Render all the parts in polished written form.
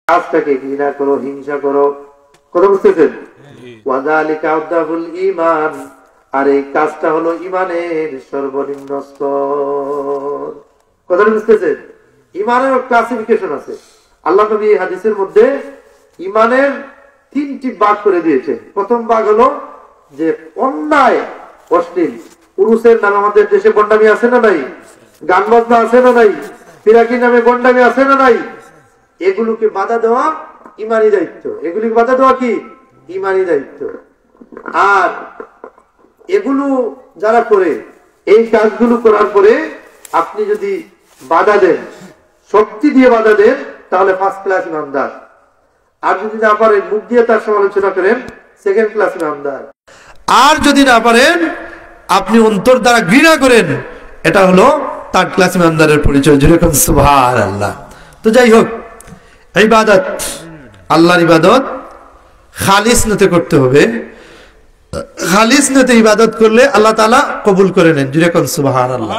কাজটাকে ঘৃণা করো, হিংসা করো। কথা বুঝতেছেন? ওয়াযালিকা আদাফুল ঈমান, আর এই কাজটা হলো ঈমানের সর্বনিম্ন স্তর। কথা বুঝতেছেন? ঈমানের ক্লাসিফিকেশন আছে। আল্লাহ নবী হাদিসের মধ্যে ঈমানের 3টি ভাগ করে দিয়েছেন। প্রথম ভাগ হলো যে অন্যায় অশ্লীল পুরুষের নামে আমাদের দেশে বন্ডামি আছে না নাই, গান বাজনা আছে না নাই, ফিরাকি নামে বন্ডামি আছে না নাই, এগুলোকে বাধা দেওয়া ঈমানী দায়িত্ব। এগুলিকে বাধা দেওয়া কি ঈমানী দায়িত্ব। আর এগুলো যারা করে, এই কাজগুলো করার পরে আপনি যদি বাধা দেন, শক্তি দিয়ে বাধা দেন, তাহলে ফার্স্ট ক্লাস ইমানদার। আর যদি না পারেন মুখ দিয়ে তার সমালোচনা করেন, সেকেন্ড ক্লাস ইমানদার। আর যদি না পারেন আপনি অন্তর দ্বারা ঘৃণা করেন, এটা হলো থার্ড ক্লাস ইমানদারের পরিচয়। যেরকম সুবহানাল্লাহ। তো যাই হোক, ইবাদত, আল্লাহর ইবাদত খালিস নিয়তে করতে হবে। খালিস নিয়তে ইবাদত করলে আল্লাহ তাআলা কবুল করে নেন। যেরকম সুবহানাল্লাহ।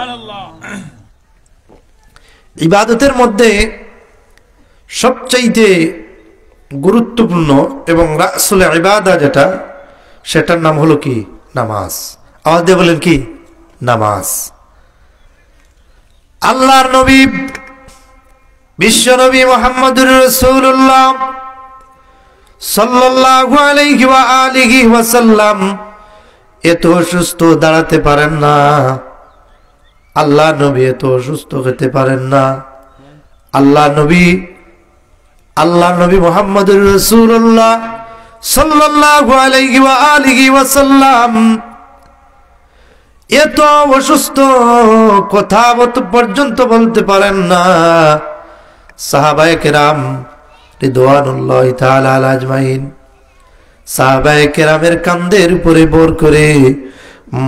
ইবাদতের মধ্যে সবচাইতে গুরুত্বপূর্ণ এবং রাসূল ইবাদা যেটা, সেটার নাম হলো কি? নামাজ। আওয়াজ দিয়ে বলেন কি? নামাজ। আল্লাহর নবী বিশ্ব নবী মুহাম্মদুর রাসূলুল্লাহ সাল্লাল্লাহু আলাইহি ওয়া আলিহি ওয়াসাল্লাম এত অসুস্থ, দাঁড়াতে পারেন না। আল্লাহ নবী এত অসুস্থ হতে পারেন না। আল্লাহ নবী মুহাম্মদুর রাসূলুল্লাহ সাল্লাল্লাহু আলাইহি ওয়া আলিহি ওয়াসাল্লাম এত অসুস্থ, কথা পর্যন্ত বলতে পারেন না। সাহাবায়ে কেরাম রিদওয়ানুল্লাহি তাআলা আজমাইন, সাহাবায়ে কেরামের কাঁধের উপরে ভর করে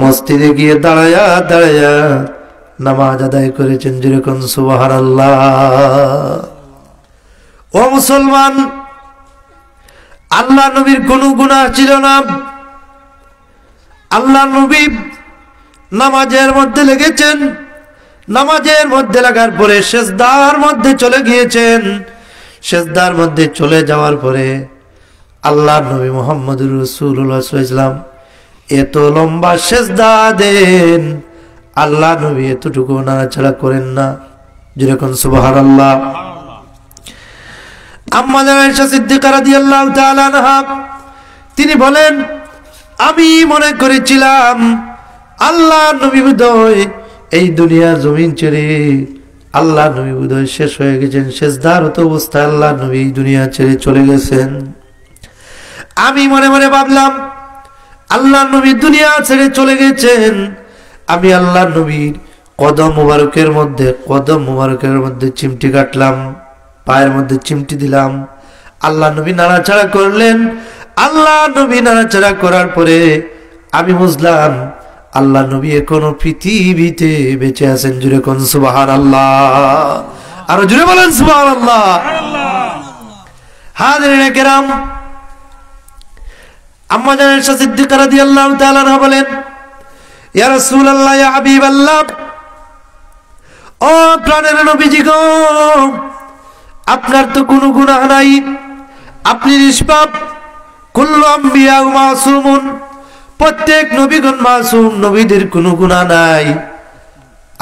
মসজিদে গিয়ে দাঁড়ায়া দাঁড়ায়া নামাজ আদায় করেছেন। যেরকম সুবহানাল্লাহ। ও মুসলমান, আল্লাহ নবীর কোনো গুনাহ ছিল না। আল্লাহ নবী নামাজের মধ্যে লেগেছেন, নামাজের মধ্যে লাগার পরে সেজদার মধ্যে চলে গিয়েছেন। সেজদার মধ্যে চলে যাওয়ার পরে আল্লাহ নবী মুহাম্মদুর রাসূলুল্লাহ সাল্লাল্লাহু আলাইহি ওয়াসাল্লাম এত লম্বা সেজদা দেন, আল্লাহ নবী এতটুকু নাড়াচাড়া করেন না। যেরকম সুবহানাল্লাহ। আম্মা আয়েশা সিদ্দিকা রাদিয়াল্লাহু তাআলা আনহা তিনি বলেন, আমি মনে করেছিলাম আল্লাহ নবী বোধহয় এই দুনিয়ার জমিন ছেড়ে, আল্লাহ নবী বোধহয় শেষ হয়ে গেছেন, সেজদারত অবস্থায় আল্লাহ নবী এই দুনিয়া ছেড়ে চলে গেছেন। আমি মনে মনে ভাবলাম আল্লাহ নবী দুনিয়া ছেড়ে চলে গেছেন। আমি আল্লাহ নবীর কদম মুবারকের মধ্যে চিমটি কাটলাম, পায়ের মধ্যে চিমটি দিলাম। আল্লাহ নবী নাড়াচাড়া করলেন। আল্লাহ নবী নাড়াচাড়া করার পরে আমি বুঝলাম আল্লাহ নবী এখনো পৃথিবীতে বেঁচে আছেন। জুড়ে কোন সুবহানাল্লাহ। আরো জুড়ে বলেন সুবহানাল্লাহ। হাজিরিনে কেরাম, আম্মা আয়েশা সিদ্দিকা রাদিয়াল্লাহু তাআলা আনহা বলেন, ইয়া রাসূলুল্লাহ, ইয়া হাবিবাল্লাহ, ও প্রাণের নবীজি গো, আপনার তো কোনো গুনাহ নাই, আপনি নিষ্পাপ। কুল্লু আম্বিয়া মাসুমুন, প্রত্যেক নবীগণ মাসুম, নবীদের কোনো গুনাহ নাই।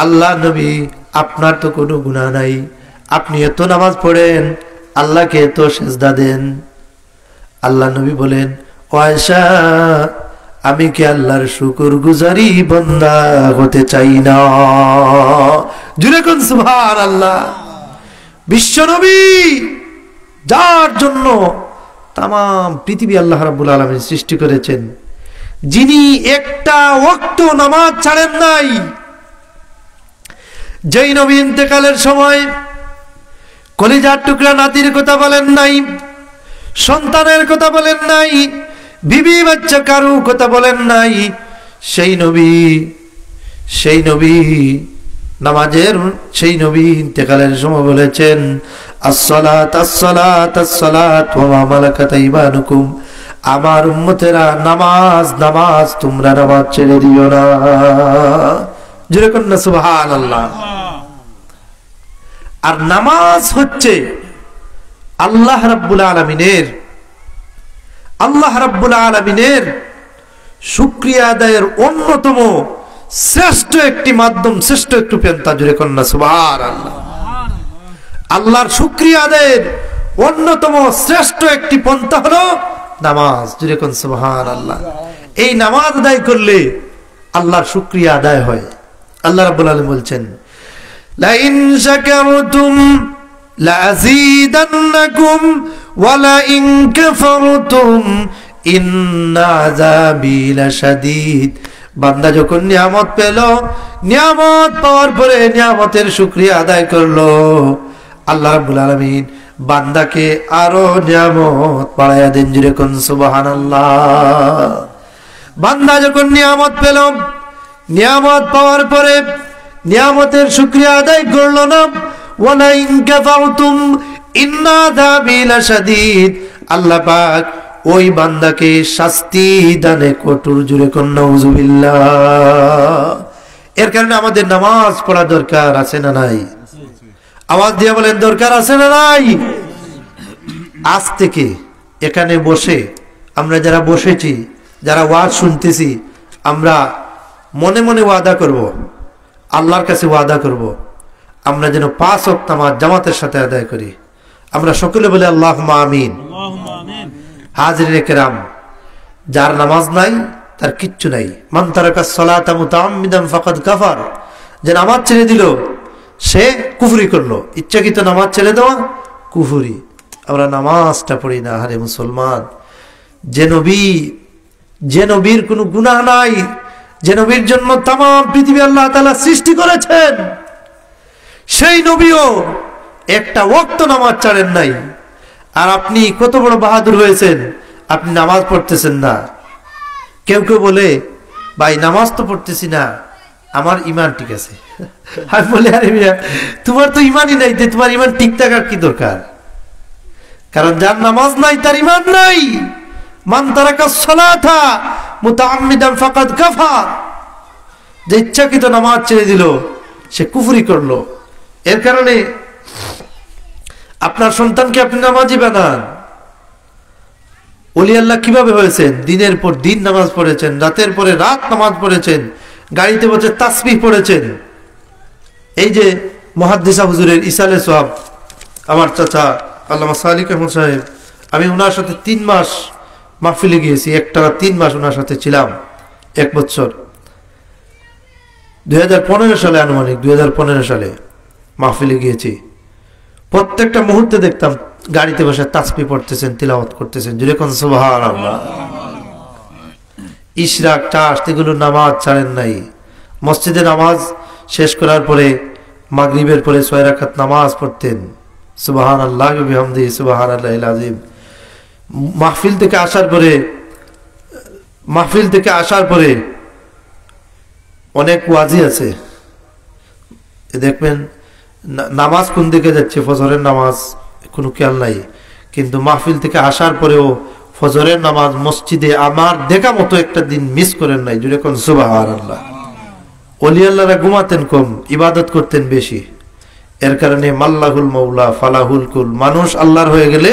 আল্লাহ নবী, আপনার তো কোনো গুনাহ নাই, আপনি এত নামাজ পড়েন, আল্লাহকে এত সেজদা দেন। আল্লাহ নবী বলেন, ও আয়েশা, আমি কি আল্লাহর শুকরগুজারি বান্দা হতে চাই না? জুড়ে কোন সুবহানাল্লাহ। বিশ্ব নবী, যার জন্য তাম পৃথিবী আল্লাহ রাব্বুল আলামিন সৃষ্টি করেছেন, যিনি একটা ওয়াক্ত নামাজ ছাড়েন নাই, যেই নবী ইন্তেকালের সময় কলিজার টুকরা নাতির কথা বলেন নাই, সন্তানের কথা বলেন নাই, বিবি বাচ্চা কারু কথা বলেন নাই, সেই নবী ইন্তেকালের সময় বলেছেন, আসসালাত আসসালাত আসসালাত ওয়া মা মালাকাত আইমানুকুম, আমার উম্মতেরা নামাজ নামাজ, তোমরা নামাজ ছেড়ে দিও না। যেরকম না সুবহানাল্লাহ। আর নামাজ হচ্ছে আল্লাহ রাব্বুল আলামিনের শুকরিয়া আদায়ের অন্যতম শ্রেষ্ঠ একটি মাধ্যম, শ্রেষ্ঠ একটু পেন্তা জুড়ে কন্যা সুবহানাল্লাহ। আল্লাহর শুকরিয়া আদায়ের অন্যতম শ্রেষ্ঠ একটি পন্থা হলো নামাজ, জুড়ে কোন সুবহানাল্লাহ। এই নামাজ আদায় করলে আল্লাহর শুকরিয়া আদায় হয়। আল্লাহ রাব্বুল আলামিন বলছেন, লা ইন শাকারতুম লা আযীদান্নাকুম ওয়া লা ইন কাফারতুম ইন্না আযাবি লাশাদীদ। বান্দা যখন নিয়ামত পেল, নিয়ামত পাওয়ার পরে নিয়ামতের শুকরিয়া আদায় করলো, আল্লাহ রাব্বুল আলামিন বান্দাকে আরো নিয়ামত বাড়ায়া দেন, জুড়ে কোন সুবহানাল্লাহ। বান্দা যখন নিয়ামত পেল, নিয়ামত পাওয়ার পরে নিয়ামতের শুকরিয়া আদায় করলো না, ওয়ালা ইন কাফারতুম ইন্না আযাবি লাশাদীদ, আল্লাহ পাক ওই বান্দাকে শাস্তি দানে কঠোর, জুড়ে কোন নাউযুবিল্লাহ। এর কারণে আমাদের নামাজ পড়া দরকার আছে না নাই? আওয়াজ দিয়ে বলেন, দরকার আছে না নাই? আজ থেকে এখানে বসে আমরা যারা বসেছি, যারা ওয়াজ শুনতেছি, আমরা মনে মনে ওয়াদা করব, আল্লাহর কাছে ওয়াদা করব, আমরা যেন 5 ওয়াক্ত নামাজ জামাতের সাথে আদায় করি। আমরা সকলে বলে আল্লাহুম্মা আমিন। হাজিরিনে কেরাম, যার নামাজ নাই তার কিচ্ছু নাই। মান তারাকাস সালাতা মুতাআম্মিদান ফাকাদ কাফার, যে নামাজ ছেড়ে দিল সে কুফরি করলো। ইচ্ছাকৃত নামাজ ছেড়ে দেওয়া কুফরি। আমরা নামাজটা পড়ি না। আরে মুসলমান, যে নবীর কোনো গুনাহ নাই, যে নবীর জন্য তাম পৃথিবী আল্লাহ তাআলা সৃষ্টি করেছেন, সেই নবীও একটা ওয়াক্ত নামাজ ছাড়েন নাই। আর আপনি কত বড় বাহাদুর হয়েছেন, আপনি নামাজ পড়তেছেন না। কেউ কেউ বলে, ভাই নামাজ তো পড়তেছি না, আমার ইমান ঠিক আছে। আমি বলি, আরে মিয়া, তোমার তো ইমানই নাই, তোমার ইমান ঠিক থাকার কি দরকার? কারণ যার নামাজ নাই তার ইমান নাই। মান তারাকাস সালাতা মুতাআম্মিদান ফাকাদ কাফার, যে ইচ্ছাকৃত নামাজ ছেড়ে দিল সে কুফরি করলো। এর কারণে আপনার সন্তানকে আপনি নামাজি বানান। ওলি আল্লাহ কিভাবে হয়েছেন? দিনের পর দিন নামাজ পড়েছেন, রাতের পরে রাত নামাজ পড়েছেন, গাড়িতে বসে তাসবিহ পড়েছেন। এই যে মুহাদ্দিস হুজুরের ইসালে সোহাব, আমার চাচা আল্লামা সালিক আহমদ সাহেব, আমি ওনার সাথে 3 মাস মাহফিলে গিয়েছি। একটানা 3 মাস ওনার সাথে ছিলাম, 1 বছর। 2015 সালে, আনুমানিক 2015 সালে মাহফিলে গিয়েছি। প্রত্যেকটা মুহূর্তে দেখতাম গাড়িতে বসে তাসবিহ পড়তেছেন, তিলাওয়াত করতেছেন, যেরকম সুবহানাল্লাহ। ইশরাক, চাষ, এগুলো নামাজ ছাড়েন নাই। মসজিদে নামাজ শেষ করার পরে মাগরিবের পরে 6 রাকাত নামাজ পড়তেন। সুবহানাল্লাহ ওয়া বিহামদিহি সুবহানাল্লাহিল আযীম। মাহফিল থেকে আসার পরে অনেক ওয়াজি আছে, দেখবেন নামাজ কোন দিকে যাচ্ছে, ফজরের নামাজ কোনো খেয়াল নাই, কিন্তু মাহফিল থেকে আসার পরেও ফজরের নামাজ মসজিদে আমার দেখা মতো একটা দিন মিস করেন নাই। জুড়ে কোন সুবহানাল্লাহ। ওলি আল্লাহরা ঘুমাতেন কম, ইবাদত করতেন বেশি। এর কারণে মাল্লাহুল মাওলা ফালাহুল কুল, মানুষ আল্লাহর হয়ে গেলে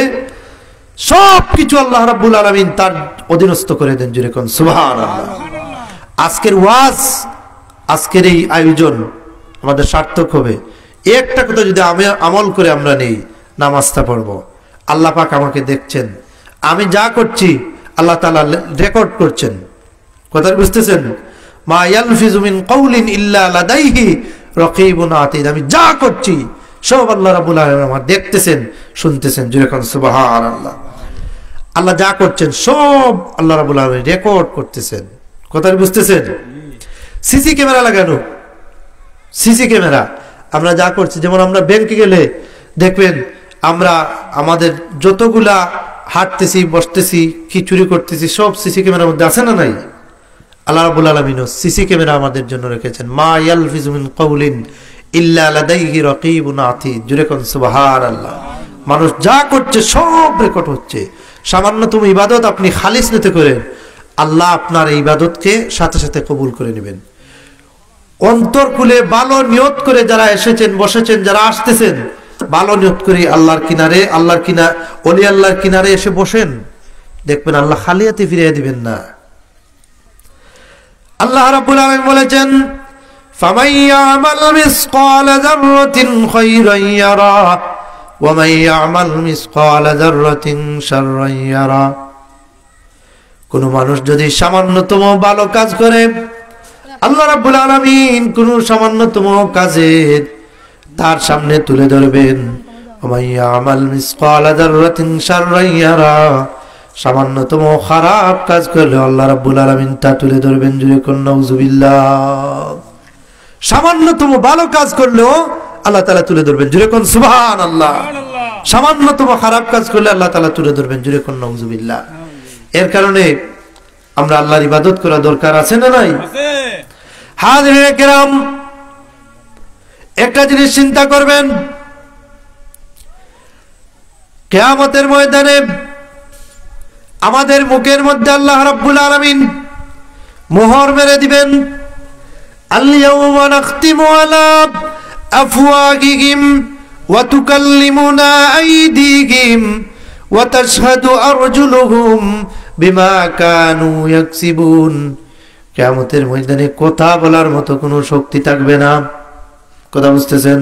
সবকিছু আল্লাহ রাব্বুল আলামিন তার অধীনস্থ করে দেন। জুড়ে কোন সুবহানাল্লাহ। আজকের ওয়াজ, আজকের এই আয়োজন আমাদের সার্থক হবে একটা কথা যদি আমল করে আমরা নেই, নামাজটা পড়বো। আল্লাহ পাক আমাকে দেখছেন, আমি যা করছি আল্লাহ তাআলা রেকর্ড করছেন। কথা বুঝতেছেন? মা ইয়ালফিজু মিন কাউলিন ইল্লা লাদাইহি রাকিবুন আতীদ। আমি যা করছি সব আল্লাহ রাব্বুল আলামিন আমার দেখতেছেন, শুনতেছেন। যেরকম সুবহানাল্লাহ। আল্লাহ যা করছেন সব আল্লাহ রাব্বুল আলামিন রেকর্ড করতেছেন। কথা বুঝতেছেন? সিসি ক্যামেরা লাগানো, সিসি ক্যামেরা। আমরা যা করছি, যেমন আমরা ব্যাংকে গেলে দেখবেন আমরা আমাদের যতগুলা হাঁটতেছি, বসতেছি, কি চুরি করতেছি, সব সিসি ক্যামেরার মধ্যে আছে না নাই? আল্লাহ রাব্বুল আলামিন সিসি ক্যামেরা আমাদের জন্য রেখেছেন। মা ইয়ালফিজু মিন কাউলিন ইল্লা লাদাইহি রাকিবুন আতীদ। জুরে কোন সুবহানাল্লাহ। মানুষ যা করছে সব রেকর্ড হচ্ছে। সামান্যতম ইবাদত আপনি খালিস নিতে করেন, আল্লাহ আপনার এই ইবাদতকে সাথে সাথে কবুল করে নেবেন। অন্তর খুলে ভালো নিয়ত করে যারা এসেছেন, বসেছেন, যারা আসতেছেন, ভালো নিয়ত করি আল্লাহর কিনারে, ওলি আল্লাহর কিনারে এসে বসেন, দেখবেন আল্লাহ খালি হাতে ফিরিয়ে দিবেন না। আল্লাহ রাব্বুল আলামিন বলেছেন, ফামান ইয়ামাল মিসকালা যাররাতিন খায়রান ইয়ারা ওয়া মান ইয়ামাল মিসকালা যাররাতিন শাররান ইয়ারা। কোন মানুষ যদি সামান্যতম ভালো কাজ করে, আল্লাহ রাব্বুল আলামিন কোন সামান্যতম কাজে তার সামনে তুলে ধরবেন, ওয়া মান ইয়ামাল মিসকালা যাররাতিন শাররান ইয়ারা। সামান্যতম খারাপ কাজ করলে আল্লাহ রাব্বুল আলামিন তা তুলে ধরবেন। জুরে কোন নাউজুবিল্লাহ। সামান্যতম ভালো কাজ করলেও আল্লাহ তাআলা তুলে ধরবেন। জুরে কোন সুবহানাল্লাহ। সামান্যতম খারাপ কাজ করলে আল্লাহ তাআলা তুলে ধরবেন। জুরে কোন নাউজুবিল্লাহ। এর কারণে আমরা আল্লাহর ইবাদত করা দরকার আছে না নাই? আছে। হাজিরিনে কিরাম, একটা জিনিস চিন্তা করবেন, কিয়ামতের ময়দানে আমাদের মুখের মধ্যে আল্লাহ রাব্বুল আলামিন মোহর মেরে দিবেন। আল-ইয়াওমা নাখতিমু আলা আফওয়াহিহিম ওয়া তুকাল্লিমুনা আইদিহিম ওয়া তাশহাদু আরজুলুহুম বিমা কানু ইয়াকসিবুন। কিয়ামতের ময়দানে কথা বলার মতো কোনো শক্তি থাকবে না। কথা বুঝতেছেন?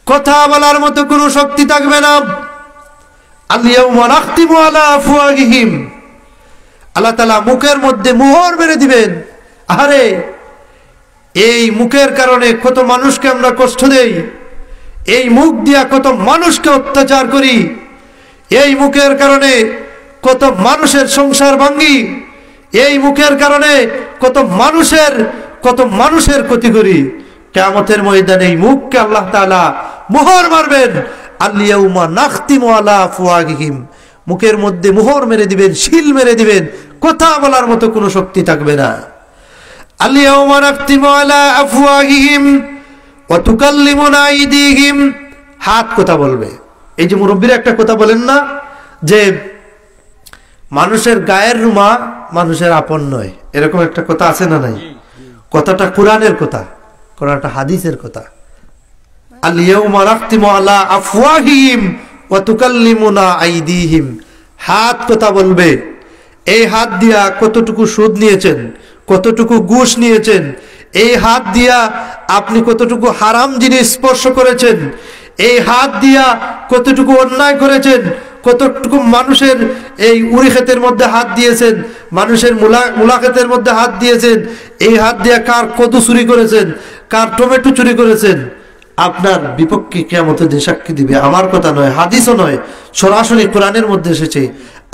কথা বলার মতো কোনো শক্তি থাকবে না। আল-ইয়াওমা নাখতিমু আলা আফওয়াহিহিম, আল্লাহ তাআলা মুখের মধ্যে মোহর মেরে দিবেন। আরে এই মুখের কারণে কত মানুষকে আমরা কষ্ট দেই, এই মুখ দিয়া কত মানুষকে অত্যাচার করি, এই মুখের কারণে কত মানুষের সংসার ভাঙি, এই মুখের কারণে কত মানুষের ক্ষতি করি। কিয়ামতের ময়দানে এই মুখকে আল্লাহ তাআলা মোহর মারবেন। আল-ইয়াওমা নাখতিমু আলা আফওয়াহিহিম, মুখের মধ্যে মোহর মেরে দিবেন, শিল মেরে দিবেন, কথা বলার মতো কোনো শক্তি থাকবে না। আল-ইয়াওমা নাখতিমু আলা আফওয়াহিহিম ওয়া তুকাল্লিমুনা আইদিহিম, হাত কথা বলবে। এই যে মুরব্বিরা একটা কথা বলেন না, যে মানুষের গায়ের রুমা মানুষের আপন নয়, এরকম একটা কথা আছে না নাই? কথাটা কোরআনের কথা, কোরআনটা হাদিসের কথা। আল-ইয়াওমা নাখতিমু আলা আফওয়াহিহিম ওয়া তুকাল্লিমুনা আইদিহিম, হাত কথা বলবে। এই হাত দিয়া কতটুকু সুদ নিয়েছেন, কতটুকু ঘুষ নিয়েছেন, এই হাত দিয়া আপনি কতটুকু হারাম জিনিস স্পর্শ করেছেন, এই হাত দিয়া কতটুকু অন্যায় করেছেন, কতটুকু মানুষের এই উড়ি ক্ষেতের মধ্যে হাত দিয়েছেন, মানুষের মূলা ক্ষেতের মধ্যে হাত দিয়েছেন, এই হাত দিয়া কার কদু চুরি করেছেন, কার টমেটো চুরি করেছেন। আপনার বিপক্ষে কিয়ামতের দিন সাক্ষী দিবে। আমার কথা নয়, হাদিসও নয়, সরাসরি কোরআনের মধ্যে এসেছে।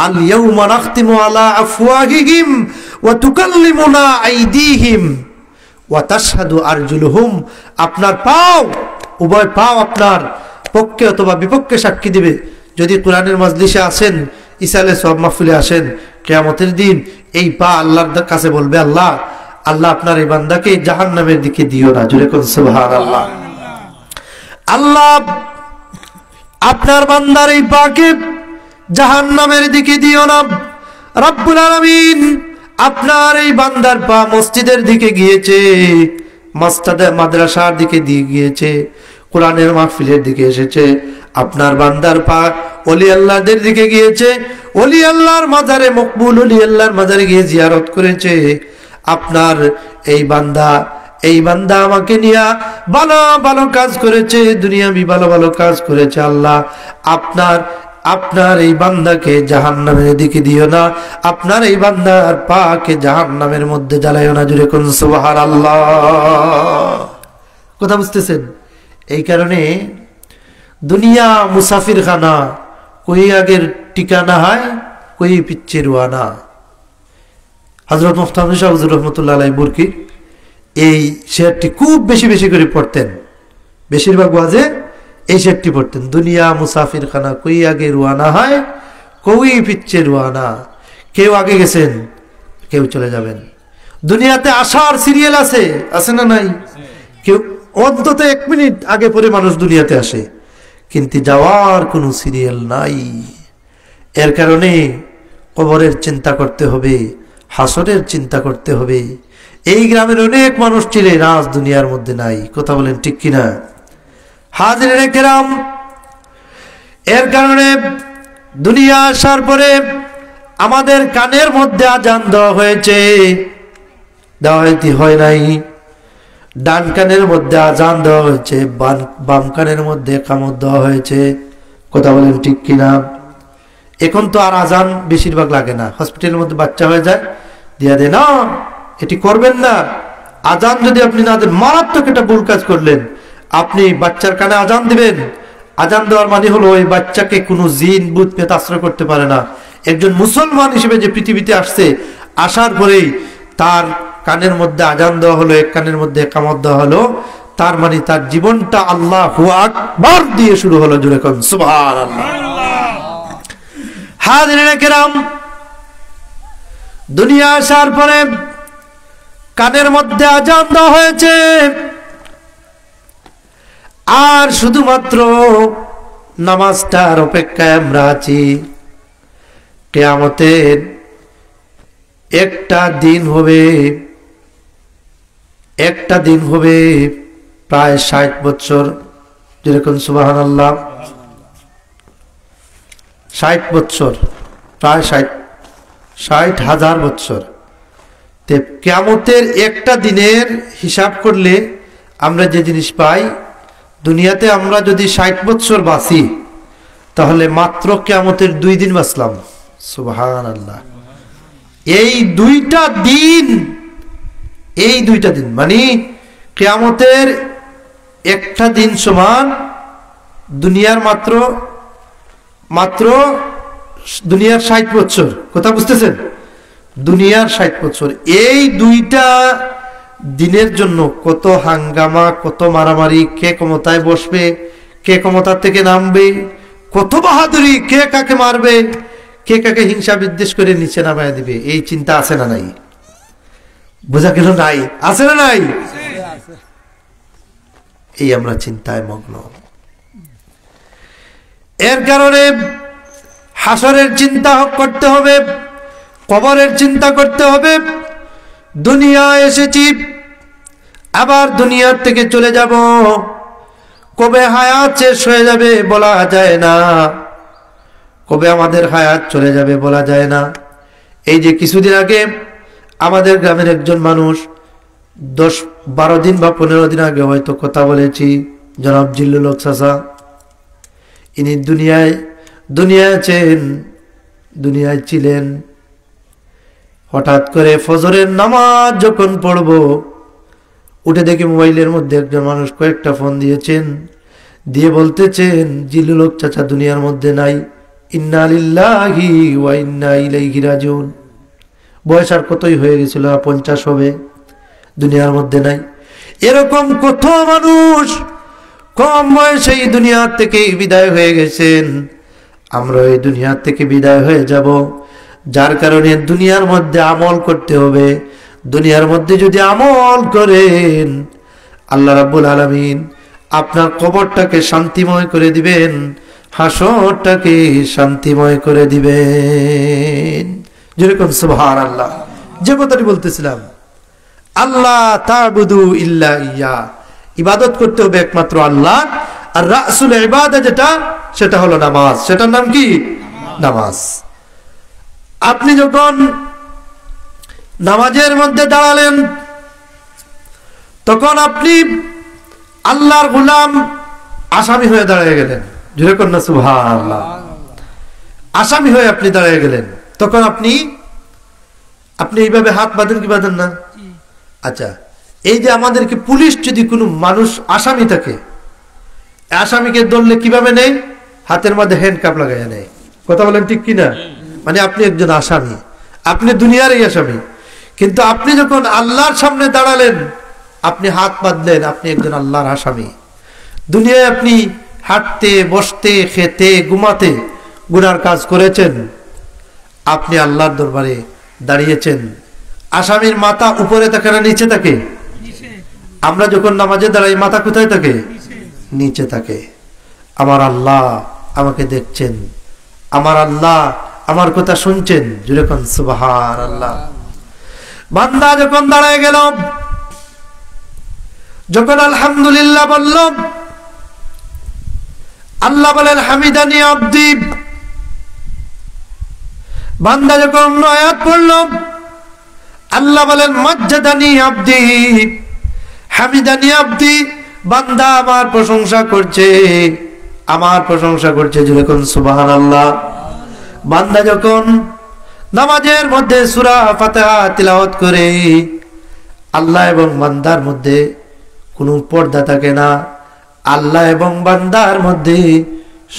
আল-ইয়াওমা নাখতিমু আলা আফওয়াহিহিম ওয়া তুকাল্লিমুনা আইদিহিম ওয়া তাশহাদু আরজুলুহুম, আপনার পাও, উভয় পাও আপনার পক্ষে অথবা বিপক্ষে সাক্ষী দিবে। যদি কোরআনের মাজলিসে আসেন, ইসালে সওয়াব মাহফিলে আসেন, কিয়ামতের দিন এই পা আল্লাহর কাছে বলবে, আল্লাহ আপনার এই বান্দাকে জাহান্নামের দিকে দিও না। জোরে কোন সুবহানাল্লাহ। আল্লাহ আপনার বান্দার এই পাকে জাহান্নামের দিকে দিও না। রব্বুল আলামিন আপনার এই বান্দার পা মসজিদের দিকে গিয়েছে, মাদ্রাসার দিকে দিয়ে গিয়েছে, কোরআনের মাহফিলের দিকে এসেছে। আপনার বান্দার পা ওলি আল্লাহদের দিকে গিয়েছে, ওলি আল্লাহর মাজারে, মকবুল ওলি আল্লাহর মাজারে গিয়ে জিয়ারত করেছে। আপনার এই বান্দা আমাকে নিয়ে ভালো ভালো কাজ করেছে, দুনিয়াবি ভালো ভালো কাজ করেছে। আল্লাহ আপনার এই বান্দাকে জাহান্নামের দিকে দিও না, আপনার এই বান্দার পাকে জাহান্নামের মধ্যে জ্বালাইও না। জুড়ে কোন সুবহানাল্লাহ। কথা বুঝতেছেন? এই কারণে দুনিয়া মুসাফির খানা, কই আগের ঠিকানা হয়, কই পিচ্ছে রুয়ানা। হযরত মুফতি শাহ হুজুর রাহমাতুল্লাহ আলাইহি বুরকি এই শেরটি খুব বেশি বেশি করে পড়তেন, বেশিরভাগ ওয়াজে এই শেরটি পড়তেন। দুনিয়া মুসাফির খানা, কই আগে রুয়ানা হয়, কই পিচ্ছে রুয়ানা। কেউ আগে গেছেন, কেউ চলে যাবেন। দুনিয়াতে আসার সিরিয়াল আছে না নাই? কেউ অন্তত 1 মিনিট আগে পরে মানুষ দুনিয়াতে আসে, কিন্তু যাওয়ার কোনো সিরিয়াল নাই। এর কারণে কবরের চিন্তা করতে হবে, হাসরের চিন্তা করতে হবে। এই গ্রামের অনেক মানুষ ছিলেন, আজ দুনিয়ার মধ্যে নাই। কথা বলেন ঠিক কিনা? হাজিরিনে কেরাম, এর কারণে দুনিয়া আসার পরে আমাদের কানের মধ্যে আজান দেওয়া হয়েছে, হয় নাই। ডান কানের মধ্যে আজান দেওয়া হয়েছে, বাম কানের মধ্যে কামত দেওয়া হয়েছে। কথা বলেন ঠিক কিনা? এখন তো আর আজান বেশিরভাগ লাগে না, হসপিটালের মধ্যে বাচ্চা হয়ে যায়, দিয়া দেয় না, এটি করবেন না। আজান যদি আপনি না দেন, মারাত্মক একটা ভুল কাজ করলেন। আপনি বাচ্চার কানে আজান দিবেন, আজান দেওয়ার মানে হলো ওই বাচ্চাকে কোনো জিন ভূত পেত আশ্রয় করতে পারে না। একজন মুসলমান হিসেবে যে পৃথিবীতে আসছে, আসার পরেই তার কানের মধ্যে আজান দেওয়া হলো, এক কানের মধ্যে কামত দেওয়া হলো, তার মানে তার জীবনটা আল্লাহু আকবার দিয়ে শুরু হলো। জোরে কোন সুবহানাল্লাহ। হাজিরিনে কেরাম, দুনিয়া আসার পরে কানের মধ্যে আজান দেওয়া হয়েছে, আর শুধুমাত্র নামাজটার অপেক্ষায় আমরা আছি। কিয়ামতের একটা দিন হবে প্রায় 60 বছর। যেরকম সুবহানাল্লাহ, 60 বছর, প্রায় 60,000 বছর। কিয়ামতের একটা দিনের হিসাব করলে আমরা যে জিনিস পাই, দুনিয়াতে আমরা যদি 60 বছর বাঁচি, তাহলে মাত্র কিয়ামতের 2 দিন বাঁচলাম। সুবহানাল্লাহ। এই দুইটা দিন মানে কিয়ামতের একটা দিন সমান দুনিয়ার মাত্র দুনিয়ার 60 বছর। কথা বুঝতেছেন? দুনিয়ার 60 বছর। এই দুইটা দিনের জন্য কত হাঙ্গামা, কত মারামারি, কে ক্ষমতায় বসবে, কে ক্ষমতা থেকে নামবে, কত বাহাদুরি, কে কাকে মারবে, কে কাকে হিংসা বিদ্বেষ করে নিচে নামায় দিবে, এই চিন্তা আছে না নাই? বোঝা গেল? নাই, আছে না নাই? এই আমরা চিন্তায় মগ্ন। এর কারণে হাসরের চিন্তা করতে হবে, কবরের চিন্তা করতে হবে। দুনিয়ায় এসেছি, আবার দুনিয়ার থেকে চলে যাব। কবে হায়াত শেষ হয়ে যাবে বলা যায় না, কবে আমাদের হায়াত চলে যাবে বলা যায় না। এই যে কিছুদিন আগে আমাদের গ্রামের একজন মানুষ, 10-12 দিন বা 15 দিন আগে হয়তো কথা বলেছি, জনাব জিল্লুল হক চাচা। ইনি দুনিয়ায় ছিলেন। হঠাৎ করে ফজরের নামাজ যখন পড়ব, উঠে দেখি মোবাইলের মধ্যে একজন মানুষ কয়েকটা ফোন দিয়েছেন, দিয়ে বলতেছেন জিল্লুল হক চাচা দুনিয়ার মধ্যে নাই। ইন্না লিল্লাহি ওয়া ইন্না ইলাইহি রাজিউন। বয়স আর কতই হয়ে গেছিল, 50 হবে, দুনিয়ার মধ্যে নাই। এরকম কত মানুষ কম বয়সে এই দুনিয়া থেকে বিদায় হয়ে গেছেন। আমরা এই দুনিয়া থেকে বিদায় হয়ে যাব, যার কারণে দুনিয়ার মধ্যে আমল করতে হবে। দুনিয়ার মধ্যে যদি আমল করেন, আল্লাহ রাব্বুল আলামিন আপনার কবরটাকে শান্তিময় করে দিবেন, হাসরটাকে শান্তিময় করে দিবেন। যেরকম সুবহানাল্লাহ। যে কথাটি বলতেছিলাম, আল্লাহ তা'বুদু ইল্লা ইয়া, ইবাদত করতে হবে একমাত্র আল্লাহ। আর রাসুল ইবাদত যেটা, সেটা হলো নামাজ। সেটার নাম কি? নামাজ। আপনি যখন নামাজের মধ্যে দাঁড়ালেন, তখন আপনি আল্লাহর গোলাম, আসামি হয়ে দাঁড়িয়ে গেলেন। যেরকম না সুবহানাল্লাহ, আসামি হয়ে আপনি দাঁড়িয়ে গেলেন। তখন আপনি এইভাবে হাত বাঁধেন কি বাঁধেন না? আচ্ছা, এই যে আমাদেরকে পুলিশ যদি কোনো মানুষ আসামি থাকে, আসামিকে ধরলে কিভাবে নেয়? হাতের মধ্যে হ্যান্ডকাপ লাগাইয়া নেয়। কথা বলেন ঠিক কিনা? মানে আপনি একজন আসামি, আপনি দুনিয়ারই আসামি। কিন্তু আপনি যখন আল্লাহর সামনে দাঁড়ালেন, আপনি হাত বাঁধলেন, আপনি একজন আল্লাহর আসামি। দুনিয়ায় আপনি হাঁটতে, বসতে, খেতে, ঘুমাতে গুনার কাজ করেছেন, আপনি আল্লাহর দরবারে দাঁড়িয়েছেন। আসামির মাথা উপরে থাকে না নিচে থাকে? আমরা যখন নামাজে দাঁড়াই, মাথা কোথায় থাকে? নিচে থাকে। আমার আল্লাহ আমাকে দেখছেন, আমার আল্লাহ আমার কথা শুনছেন। যেরকম সুবহানাল্লাহ। বান্দা যখন দাঁড়ায় গেল, যখন আলহামদুলিল্লাহ বলল, আল্লাহ বলেন হামিদানি আব্দি, বান্দা যখন আয়াত পড়ল আল্লাহ বলেন মাজ্জাদানি আব্দি, হামিদানি আব্দি, বান্দা আমার প্রশংসা করছে, আমার প্রশংসা করছে, যেরকম সুবহানাল্লাহ। বান্দা যখন নামাজের মধ্যে সূরা ফাতিহা তিলাওয়াত করে, আল্লাহ এবং বান্দার মধ্যে কোনো পর্দা থাকে না, আল্লাহ এবং বান্দার মধ্যে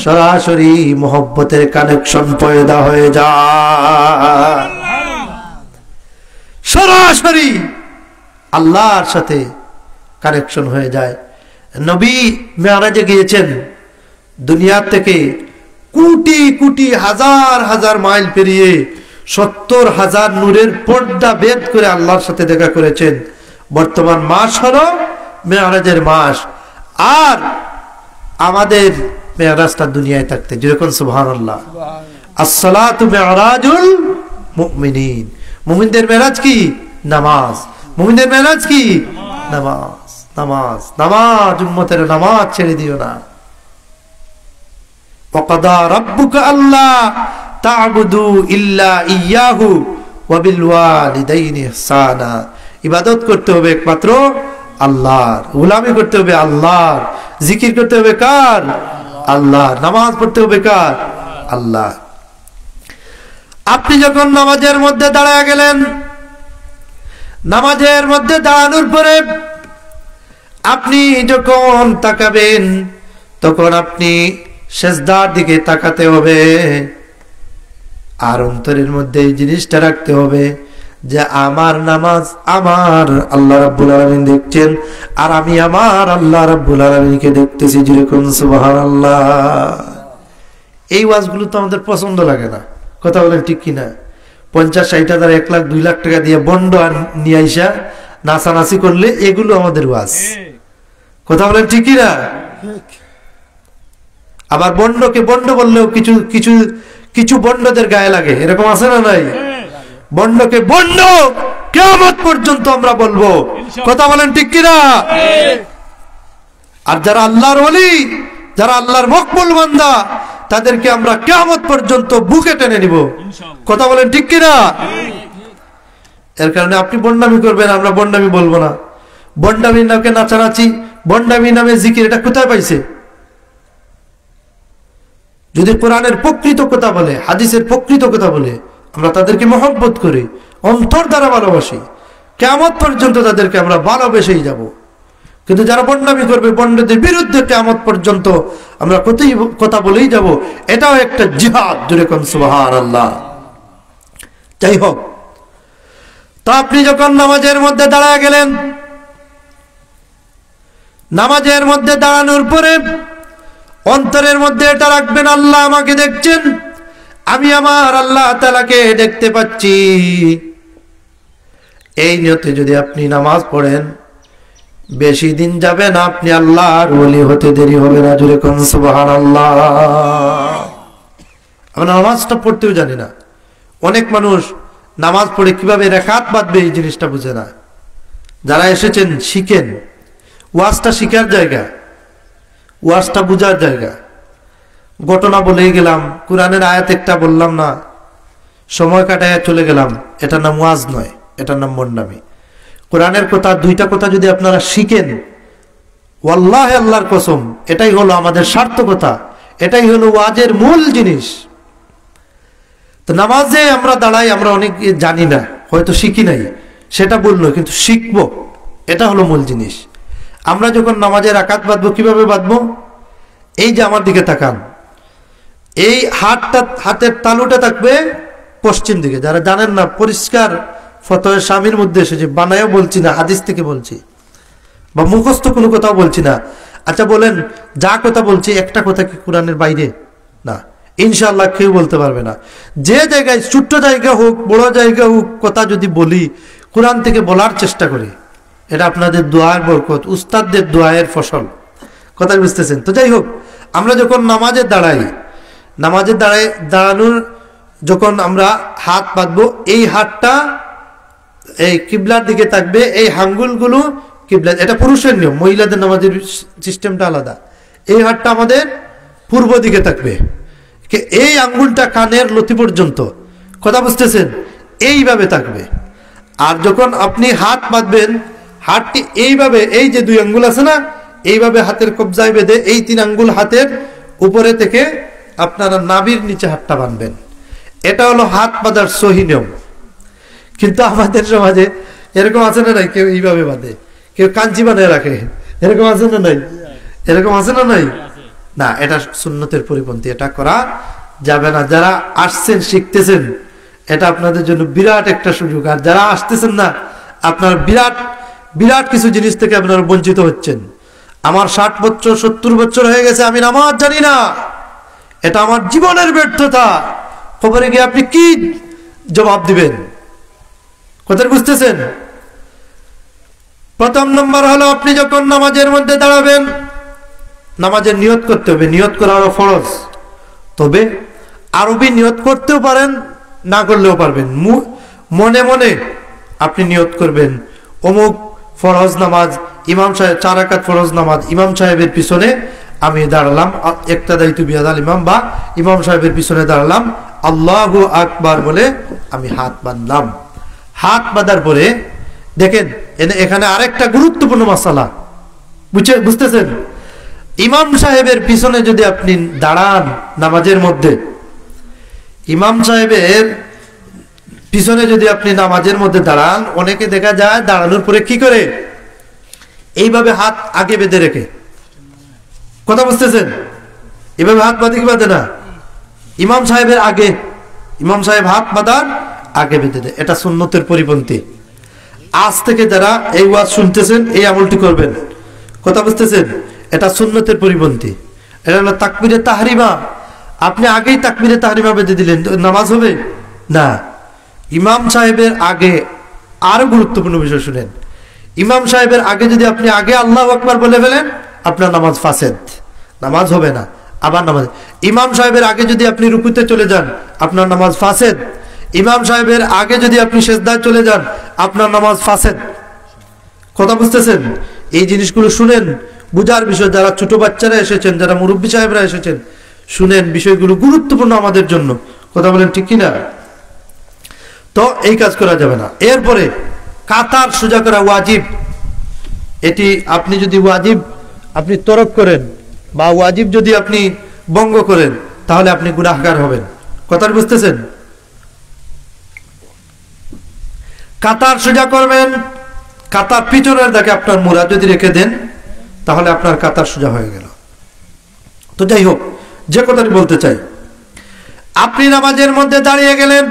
সরাসরি মোহব্বতের কানেকশন পয়দা হয়ে যায়, সরাসরি আল্লাহর সাথে কানেকশন হয়ে যায়। নবী মেরাজে গিয়েছেন, দুনিয়া থেকে কোটি কোটি হাজার হাজার মাইল পেরিয়ে 70,000 নূরের পর্দা ভেদ করে আল্লাহর সাথে দেখা করেছেন। বর্তমান মাস হলো মেরাজের মাস, আর আমাদের মেরাজটা দুনিয়ায় থাকতে, যেরকম সুবহানাল্লাহ। আসসালাতু মিরাজুল মুমিনিন, মুমিনদের মেরাজ কি? নামাজ। মুমিনদের মেরাজ কি? নামাজ। নামাজ নামাজ উম্মতের নামাজ ছেড়ে দিও না। ওয়াকাদা রাব্বুকা আল্লা তা'বুদু ইল্লা ইয়্যাহু ওয়া বিল ওয়ালিদাইনি ইহসানা, ইবাদত করতে হবে একমাত্র আল্লাহর, গোলামি করতে হবে আল্লাহর, জিকির করতে হবে কার? আল্লাহর, নামাজ পড়তে হবে কার? আল্লাহ। আপনি যখন নামাজের মধ্যে দাঁড়ায় গেলেন, নামাজের মধ্যে দাঁড়ানোর পরে আপনি যখন তাকাবেন তখন আপনি সেজদার দিকে তাকাতে হবে, আর অন্তরের মধ্যে এই জিনিসটা রাখতে হবে যে আমার নামাজ আমার আল্লাহ রাব্বুল আলামিন দেখছেন, আর আমি আমার আল্লাহ রাব্বুল আলামিনকে দেখতেছি, যেরকম সুবহানাল্লাহ। এই ওয়াজগুলো তো আমাদের পছন্দ লাগে না, কথা বলেন ঠিক কিনা? 50-60 হাজার 1 লাখ 2 লাখ টাকা দিয়ে বন্ড নিয়ে আইসা নাচানাচি করলে এগুলো আমাদের ওয়াজ, কথা বলেন ঠিক কিনা? আবার বন্ডকে বন্ড বললেও কিছু কিছু কিছু বন্ডদের গায়ে লাগে, এরকম আছে না নাই? বন্ডকে বন্ড কিয়ামত পর্যন্ত আমরা বলবো, কথা বলেন ঠিক কিনা? আর যারা আল্লাহর ওলি, যারা আল্লাহর মকবুল বান্দা, তাদেরকে আমরা কিয়ামত পর্যন্ত বুকে টেনে নিব, কথা বলেন ঠিক কিনা? এর কারণে আপনি বন্ডামি করবেন, আমরা বন্ডামি বলবো না। বন্ডামির নামে নাচানাচি, বন্ডামির নামে জিকির, এটা কোথায় পাইছে? যদি কোরআনের প্রকৃত কথা বলে, হাদিসের প্রকৃত কথা বলে, আমরা তাদেরকে মহব্বত করি, অন্তর দ্বারা ভালোবাসি, কিয়ামত পর্যন্ত তাদেরকে আমরা ভালোবেসেই যাব। কিন্তু যারা বন্ডামি করবে, বন্ডদের বিরুদ্ধে কিয়ামত পর্যন্ত আমরা কথা বলেই যাব, এটাও একটা জিহাদ, যেরকম সুবহানাল্লাহ। যাই হোক, তা আপনি যখন নামাজের মধ্যে দাঁড়ায় গেলেন, নামাজের মধ্যে দাঁড়ানোর পরে অন্তরের মধ্যে এটা রাখবেন, আল্লাহ আমাকে দেখছেন, আমি আমার আল্লাহ তাআলাকে দেখতে পাচ্ছি। এই নিয়তে যদি আপনি নামাজ পড়েন, বেশি দিন যাবে না, আপনি আল্লাহর ওলি হতে দেরি হবে না, যেরকম সুবহানাল্লাহ। আমরা নামাজটা পড়তেও জানি না, অনেক মানুষ নামাজ পড়ে কিভাবে রাকাত বাঁধবে এই জিনিসটা বুঝে না। যারা এসেছেন শিখেন, ওয়াজটা শিখার জায়গা, ওয়াজটা বুঝার জায়গা। ঘটনা বলেই গেলাম, কোরআনের আয়াত একটা বললাম না, সময় কাটায় চলে গেলাম, এটার নাম ওয়াজ নয়, এটার নাম বন্ডামি। কোরআনের কথা, 2টা কথা যদি আপনারা শিখেন, ওয়াল্লাহি আল্লাহর কসম, এটাই হলো আমাদের সার্থকতা, এটাই হলো ওয়াজের মূল জিনিস। তো নামাজে আমরা দাঁড়াই, আমরা অনেক জানি না, হয়তো শিখি নাই, সেটা বললো, কিন্তু শিখবো, এটা হলো মূল জিনিস। আমরা যখন নামাজের রাকাত বাঁধবো, কিভাবে বাঁধবো? এই যে আমার দিকে তাকান, এই হাতের তালুটা থাকবে পশ্চিম দিকে। যারা জানেন না, পরিষ্কার ফতোয়া স্বামীর মধ্যে এসেছে, বানায়ও বলছি না, হাদিস থেকে বলছি, বা মুখস্থ কোনো কথাও বলছি না। আচ্ছা বলেন, যা কথা বলছি একটা কথা কি কোরআনের বাইরে? না, ইনশাআল্লাহ কেউ বলতে পারবে না। যে জায়গায়, ছোট্ট জায়গা হোক বড় জায়গা হোক, কথা যদি বলি, কোরআন থেকে বলার চেষ্টা করি, এটা আপনাদের দোয়ার বরকত, উস্তাদদের দোয়ায়ের ফসল, কথা বুঝতেছেন তো? যাই হোক, আমরা যখন নামাজে দাঁড়াই, নামাজে দাঁড়ানোর যখন আমরা হাত বাঁধবো, এই হাতটা এই কিবলার দিকে থাকবে, এই আঙ্গুলগুলো কিবলা। এটা পুরুষের নিয়ম, মহিলাদের নামাজের সিস্টেমটা আলাদা। এই হাতটা আমাদের পূর্ব দিকে থাকবে, এই আঙ্গুলটা কানের লতি পর্যন্ত, কথা বুঝতেছেন, এইভাবে থাকবে। আর যখন আপনি হাত বাঁধবেন, হাতটি এইভাবে, এই যে 2 আঙ্গুল আছে না, এইভাবে হাতের কবজায় বেঁধে এই 3 আঙ্গুল হাতের উপরে থেকে আপনারা নাভির নিচে হাতটা বাঁধবেন। এটা হলো হাত বাঁধার সহি নিয়ম। কিন্তু আমাদের সমাজে এরকম আছে না নাই, কেউ এইভাবে বাঁধে, কেউ কাঞ্চি বানিয়ে রাখে, এরকম আছে না নাই, এরকম আছে না নাই? না, এটা সুন্নতের পরিপন্থী, এটা করা যাবে না। যারা আসছেন শিখতেছেন, এটা আপনাদের জন্য বিরাট একটা সুযোগ। আর যারা আসতেছেন না, আপনার বিরাট বিরাট কিছু জিনিস থেকে আপনারা বঞ্চিত হচ্ছেন। আমার 60 বছর 70 বছর হয়ে গেছে, আমি নামাজ জানি না, এটা আমার জীবনের ব্যর্থতা। খবরে গিয়ে আপনি কি জবাব দিবেন? কথা বুঝতেছেন? প্রথম নম্বর হলো, আপনি যখন নামাজের মধ্যে দাঁড়াবেন, নামাজের নিয়ত করতে হবে। নিয়ত করা হলো ফরজ, তবে আরবি নিয়ত করতেও পারেন, না করলেও পারবেন। মনে মনে আপনি নিয়ত করবেন, অমুক ফরজ নামাজ, ইমাম সাহেব 4 রাকাত ফরজ নামাজ, ইমাম সাহেবের পিছনে আমি দাঁড়ালাম, ইক্তাদাইতু বিহাদাল ইমাম, বা ইমাম সাহেবের পিছনে দাঁড়ালাম, আল্লাহু আকবার বলে আমি হাত বাঁধলাম। হাত বাঁধার পরে দেখেন, এখানে আরেকটা গুরুত্বপূর্ণ মাসালা, বুঝতেছেন? ইমাম সাহেবের পিছনে যদি আপনি দাঁড়ান নামাজের মধ্যে, ইমাম সাহেবের পিছনে যদি আপনি নামাজের মধ্যে দাঁড়ান, অনেকে দেখা যায় দাঁড়ানোর পরে কি করে, এইভাবে হাত আগে বেঁধে রেখে, কথা বুঝতেছেন? এভাবে হাত বাঁধে কি বাঁধে না, ইমাম সাহেবের আগে, ইমাম সাহেব হাত বাঁধার আগে বেঁধে দেয়। এটা সুন্নতের পরিপন্থী। আজ থেকে যারা এই ওয়াজ শুনতেছেন, এই আমলটি করবেন, কথা বুঝতেছেন? এটা সুন্নতের পরিপন্থী। এটা হলো তাকবীরে তাহরিমা। আপনি আগেই তাকবীরে তাহরিমা বেঁধে দিলেন, নামাজ হবে না। ইমাম সাহেবের আগে আরো গুরুত্বপূর্ণ বিষয় শুনেন, ইমাম সাহেবের আগে যদি আপনি আগে আল্লাহু আকবার বলে ফেলেন, আপনার নামাজ ফাসেদ, নামাজ হবে না। আবার নামাজ, ইমাম সাহেবের আগে যদি আপনি রুকুতে চলে যান, আপনার নামাজ ফাসেদ। ইমাম সাহেবের আগে যদি আপনি সিজদায় চলে যান, আপনার নামাজ ফাসেদ। কথা বুঝতেছেন? এই জিনিসগুলো শুনেন, বুঝার বিষয়। যারা ছোট বাচ্চারা এসেছেন, যারা মুরব্বী সাহেবরা এসেছেন, শুনেন, বিষয়গুলো গুরুত্বপূর্ণ আমাদের জন্য। কথা বলেন ঠিক কিনা? তো এই কাজ করা যাবে না। এরপরে কাতার সোজা করা ওয়াজিব। এটি আপনি যদি ওয়াজিব আপনি তরক করেন, বা ওয়াজিব যদি আপনি ভঙ্গ করেন, তাহলে আপনি গুনাহগার হবেন। কথা বুঝতেছেন? কাতার সোজা করবেন, কাতার পিছনের দিকে আপনার মুড়া যদি রেখে দেন, তাহলে আপনার কাতার সোজা হয়ে গেল। তো যাই হোক, যে কথাটি বলতে চাই, আপনি নামাজের মধ্যে দাঁড়িয়ে গেলেন,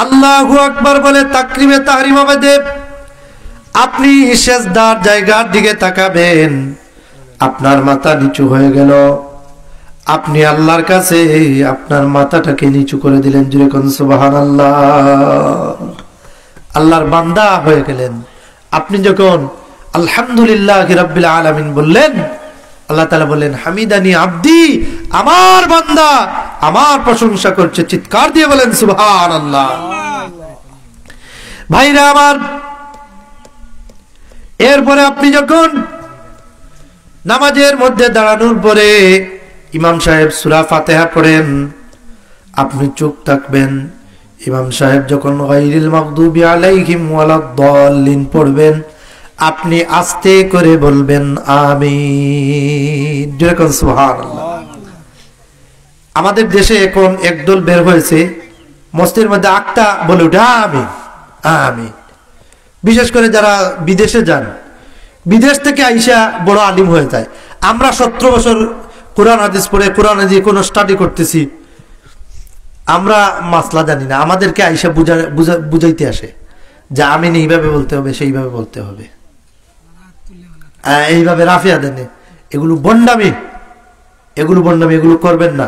আল্লাহু আকবার বলে তাকবীরে তাহরিমা বেঁধে আপনি সিজদার জায়গার দিকে তাকাবেন, আপনার মাথা নিচু হয়ে গেল, আপনি আল্লাহর কাছে আপনার মাথাটাকে নিচু করে দিলেন। জুরে কোন সুবহানাল্লাহ। আল্লাহর বান্দা হয়ে গেলেন। আপনি যখন আলহামদুলিল্লাহি রাব্বিল আলামিন বললেন, আল্লাহ তাআলা বললেন, হামিদানি আব্দি, আমার বান্দা আমার প্রশংসা করছে। চিৎকার দিয়ে বলেন সুবহানাল্লাহ। ভাইরা আমার, এরপরে আপনি যখন নামাজের মধ্যে দাঁড়ানোর পরে ইমাম সাহেব সূরা ফাতিহা পড়েন, আপনি চুপ থাকবেন। ইমাম সাহেব যখন গায়রিল মাগদুবি আলাইহিম ওয়ালাদ-দাল্লিন পড়বেন, আপনি আস্তে করে বলবেন আমিন। যেরকম সুবহানাল্লাহ। আমাদের দেশে এখন একদল বের হয়েছে, মসজিদের মধ্যে আক্তা বলে ওঠে আমিন আমিন। বিশেষ করে যারা বিদেশে যান, বিদেশ থেকে আইসা বড় আলিম হয়ে যায়। আমরা 17 বছর কোরআন হাদিস পড়ে, কোরআন হাদিস কোনো স্টাডি করতেছি, আমরা মাসলা জানি না। আমাদেরকে আইসা বুঝাইতে আসে যে আমিন এইভাবে বলতে হবে, সেইভাবে বলতে হবে, এইভাবে রাফিয়া দেন। এগুলো বন্ডামি, এগুলো বন্ডামি, এগুলো করবেন না।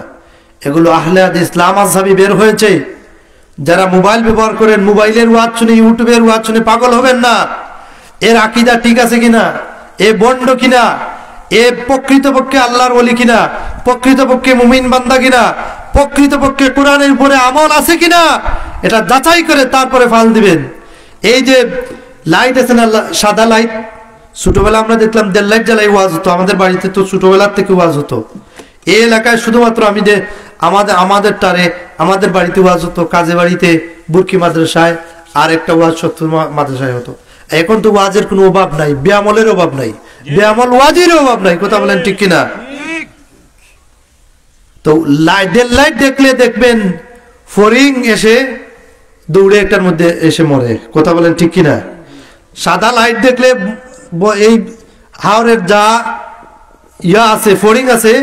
এগুলো আহলে হাদিস ইসলাম মাযহাবি বের হয়েছে। যারা মোবাইল ব্যবহার করেন, মোবাইলের ওয়াজ শুনে, ইউটিউবের ওয়াজ শুনে পাগল হবেন না। এর আকীদা ঠিক আছে কিনা, এ বন্ড কিনা, এ প্রকৃতপক্ষে আল্লাহর ওলি কিনা, প্রকৃতপক্ষে মুমিন বান্দা কিনা, প্রকৃতপক্ষে কোরআনের উপরে আমল আছে কিনা, এটা যাচাই করে তারপরে ফাল দিবেন। এই যে লাইট আছে না, সাদা লাইট, ছোটবেলা আমরা দেখলাম 1.5 লাইট জ্বালাই ওয়াজ হতো। আমাদের বাড়িতে তো ছোটবেলার থেকে ওয়াজ হতো। এই এলাকায় শুধুমাত্র আমাদের বাড়িতে ওয়াজ হতো, কাজে বাড়িতে, বুরকি মাদ্রাসায়, আর একটা ওয়াজ সত্তর মাদ্রাসায় হতো। এখন তো ওয়াজের কোনো অভাব নাই, বেআমলের অভাব নাই, বেআমল ওয়াজের অভাব নাই। কথা বলেন ঠিক কিনা? তো লাইট দেখলে দেখবেন ফরিং এসে দৌড়ে একটার মধ্যে এসে মরে। কথা বলেন ঠিক কিনা? সাদা লাইট দেখলে এই হাওরের যা ইয়া আছে, ফরিং আছে,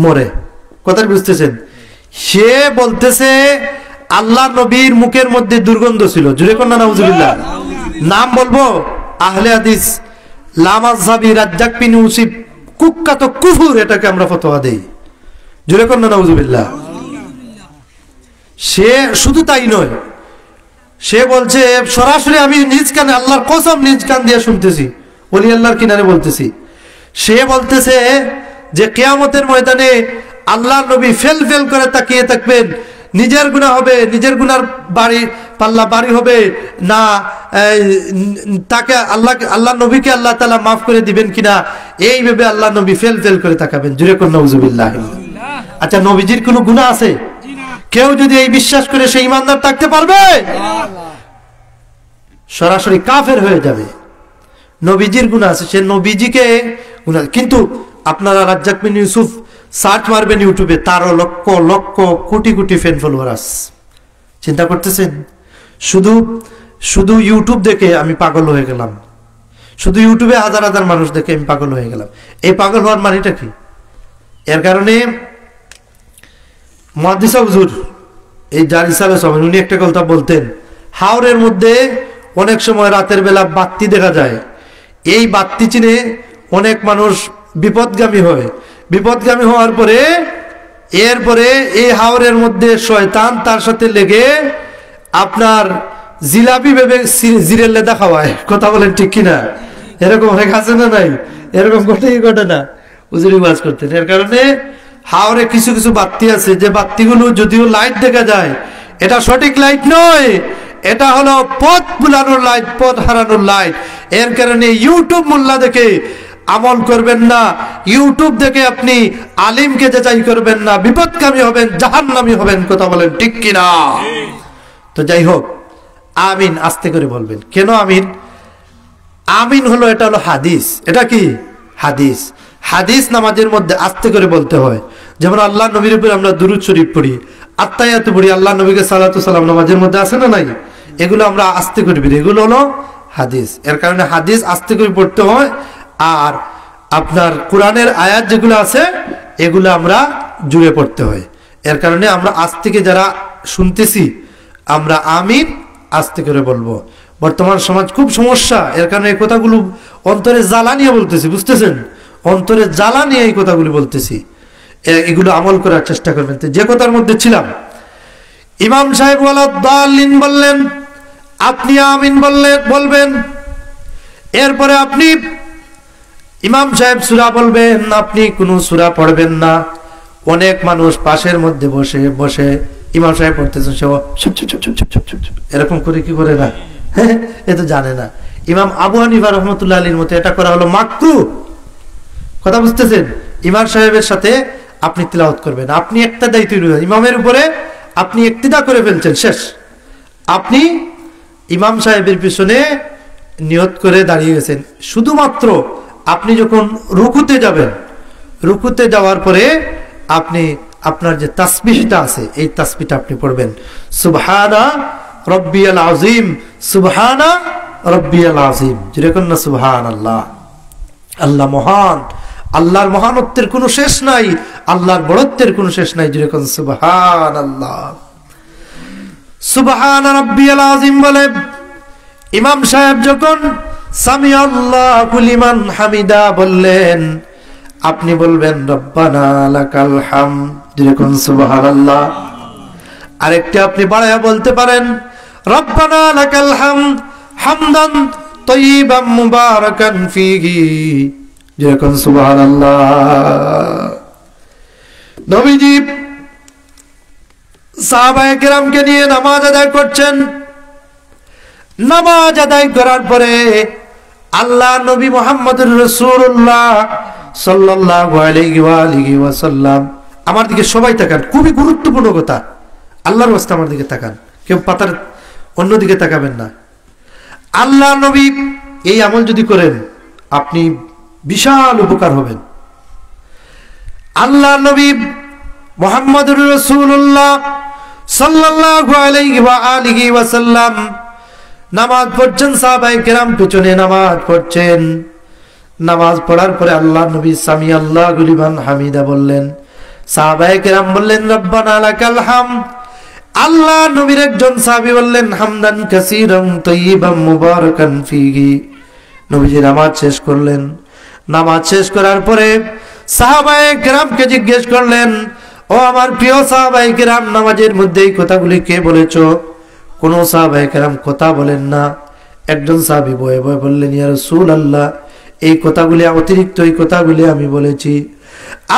মরে। কথা বুঝতেছেন? সে বলতেছে আল্লাহ নবীর মুখের মধ্যে দুর্গন্ধ ছিল। জুড়ে কন্যা নাউজুবিল্লাহ। নাম বলবো আহলে হাদিস, লামাযহাবি, রাজ্জাক বিন ইউসুফ, কুখ্যাত কুফর, এটাকে আমরা ফতোয়া দেই। জুড়ে কন্যা নাউজুবিল্লাহ। সে শুধু তাই নয়, সে বলছে সরাসরি, আমি নিজ কানে, আল্লাহর কসম নিজ কান দিয়ে শুনতেছি, ওলি আল্লাহর কিনারে বলতেছি। সে বলতেছে যে কিয়ামতের ময়দানে আল্লাহর নবী ফেল ফেল করে তাকিয়ে থাকবেন, নিজের গুনাহ হবে, নিজের গুনার পাল্লা বাড়ি হবে না, তাকে আল্লাহ নবীকে আল্লাহ তাআলা মাফ করে দিবেন কিনা, এই ভেবে আল্লাহ নবী ফেল ফেল করে তাকাবেন। জুরে কোন নাউজুবিল্লাহ। আচ্ছা, নবীজির কোনো গুনাহ আছে? কেউ যদি এই বিশ্বাস করে সে ইমানদার থাকতে পারবে? সরাসরি কাফের হয়ে যাবে। নবীজির গুনাহ আছে, সে নবীজিকে গুনাহ। কিন্তু আপনারা রাজ্জাক বিন ইউসুফ সার্চ মারবেন ইউটিউবে, তারও লক্ষ লক্ষ কোটি কোটি ফ্যান ফলোয়ার আছে। চিন্তা করতেছেন? শুধু ইউটিউব দেখে আমি পাগল হয়ে গেলাম, শুধু ইউটিউবে হাজার হাজার মানুষ দেখে আমি পাগল হয়ে গেলাম। এই পাগল হওয়ার মানেটা কি? এর কারণে মুহাদ্দিস হুজুর, এই যার ইসালে সবেন, উনি একটা কথা বলতেন, হাওরের মধ্যে অনেক সময় রাতের বেলা বাতি দেখা যায়। এই বাতি চিনে অনেক মানুষ বিপদগামী হয়। বিপদগামী হওয়ার পরে এরপরে এই হাওরের মধ্যে শয়তান তার সাথে লেগে আপনার জিলাপি ভেবে জিরেলে দেখাওয়ায়। কথা বলেন ঠিক কিনা? এরকম অনেক আছে না নাই? এরকম ঘটে না? হুজুরি ওয়াজ করতেন। এর কারণে হাওরে কিছু কিছু বাতি আছে, যে বাতিগুলো যদিও লাইট দেখা যায়, এটা সঠিক লাইট নয়, এটা হলো পথ ভুলানোর লাইট, পথ হারানোর লাইট। এর কারণে ইউটিউব মোল্লা দেখে আমল করবেন না, ইউটিউব দেখে আপনি আলিমকে যাচাই করবেন না, বিপদগামী হবেন, জাহান্নামী হবেন। কথা বলেন ঠিক কিনা? তো যাই হোক, আমিন আস্তে করে বলবেন। কেন আমিন? আমিন হলো, এটা হলো হাদিস। এটা কি? হাদিস। হাদিস নামাজের মধ্যে আস্তে করে বলতে হয়। যেমন আল্লাহ নবীর উপরে আমরা দুরূদ শরীফ পড়ি, আত্তাহিয়াত পড়ি, আল্লাহ নবীকে সালাতু সালাম নামাজের মধ্যে আছে না নাই? এগুলো আমরা আস্তে করে পড়ি, এগুলো হলো হাদিস। এর কারণে হাদিস আস্তে করে পড়তে হয়। আর আপনার কোরআনের আয়াত যেগুলো আছে এগুলো আমরা জুড়ে পড়তে হয়। এর কারণে আমরা আজ থেকে যারা শুনতেছি, আমরা আমিন আস্তে করে বলবো। বর্তমান সমাজ খুব সমস্যা, এর কারণে এই কথাগুলো অন্তরে জ্বালা নিয়ে বলতেছি, বুঝতেছেন? অন্তরে জ্বালা নিয়ে এই কথাগুলি বলতেছি। এগুলো আমল করার চেষ্টা করবেন। যে কথার মধ্যে ছিলাম, ইমাম সাহেব ওয়ালাদ-দাল্লিন বললেন, আপনি আমিন বলবেন। এরপরে আপনি ইমাম সাহেব সূরা বলবেন, আপনি কোনো সূরা পড়বেন না। অনেক মানুষ পাশের মধ্যে বসে বসে ইমাম সাহেব পড়তেছেন, সে এরকম করে কি করে না? এ তো জানে না। ইমাম আবু হানিফা রাহমাতুল্লাহ আলাইহির মতে এটা করা হলো মাকরুহ। কথা বুঝতেছেন? ইমাম সাহেবের সাথে আপনি তিলাওয়াত করবেন। আপনি একটা দায়িত্ব, ইমামের উপরে আপনি ইক্তিদা করে ফেলছেন, শেষ। আপনি ইমাম সাহেবের পিছনে নিয়ত করে দাঁড়িয়ে গেছেন। শুধুমাত্র আপনি যখন রুকুতে যাবেন, রুকুতে যাওয়ার পরে আপনি আপনার যে তাসবিহটা আছে, এই তাসবিহটা আপনি পড়বেন, সুবহানা রব্বিয়াল আযীম, সুবহানা রব্বিয়াল আযীম। যেরকম না সুবহানাল্লাহ, আল্লাহ মহান, আল্লাহর মহানত্বের কোনো শেষ নাই, আল্লাহর বড়ত্বের কোনো শেষ নাই। যেরকম সুবহানাল্লাহ, সুবহানা রব্বিয়াল আযীম বলে ইমাম সাহেব যখন সামিআল্লাহু লিমান হামিদা বললেন, আপনি বলবেন রব্বানা লাকাল হামদ। যেরকম সুবহানাল্লাহ। আরেকটা আপনি বাড়ায়া বলতে পারেন, রব্বানা লাকাল হামদ হামদান তাইয়িবান মুবারাকান ফীহি। যেরকম সুবহানাল্লাহ। নবীজি সাহাবায়ে কেরামকে নিয়ে নামাজ আদায় করছেন। নামাজ আদায় করার পরে আল্লাহ নবী মুহাম্মদুর রাসূলুল্লাহ সাল্লাল্লাহু আলাইহি ওয়া আলিহি ওয়াসাল্লাম আমার দিকে সবাই তাকান, খুবই গুরুত্বপূর্ণ কথা, আল্লাহর ওয়াস্তে আমার দিকে তাকান, কেউ পাতার অন্যদিকে তাকাবেন না। আল্লাহ নবী এই আমল যদি করেন আপনি বিশাল উপকার হবেন। আল্লাহ নবী মুহাম্মদুর রাসূলুল্লাহ সাল্লাল্লাহু আলাইহি ওয়া আলিহি ওয়াসাল্লাম নামাজ পড়ছেন, সাহাবায়ে কেরাম পিছনে নামাজ পড়ছেন। নামাজ পড়ার পরে আল্লাহ নবী সামি আল্লাহু লিমান হামিদা বললেন, সাহাবায়ে কেরাম বললেন রব্বানা লাকাল হামদ। আল্লাহ নবীর একজন সাহাবী বললেন হামদান কাসীরান তাইয়িবান মুবারাকান ফীহি। নবীজি নামাজ শেষ করলেন। নামাজ শেষ করার পরে সাহাবায়ে কেরামকে জিজ্ঞেস করলেন, ও আমার প্রিয় সাহাবায়ে কেরাম, নামাজের মধ্যে এই কথাগুলি কে বলেছো? কোন সাহাবায়ে কেরাম কথা বলেন না। একজন সাহাবী বয়ে বয়ে বললেন, ইয়া রাসূলুল্লাহ, এই কথাগুলি অতিরিক্ত, এই কথাগুলি আমি বলেছি।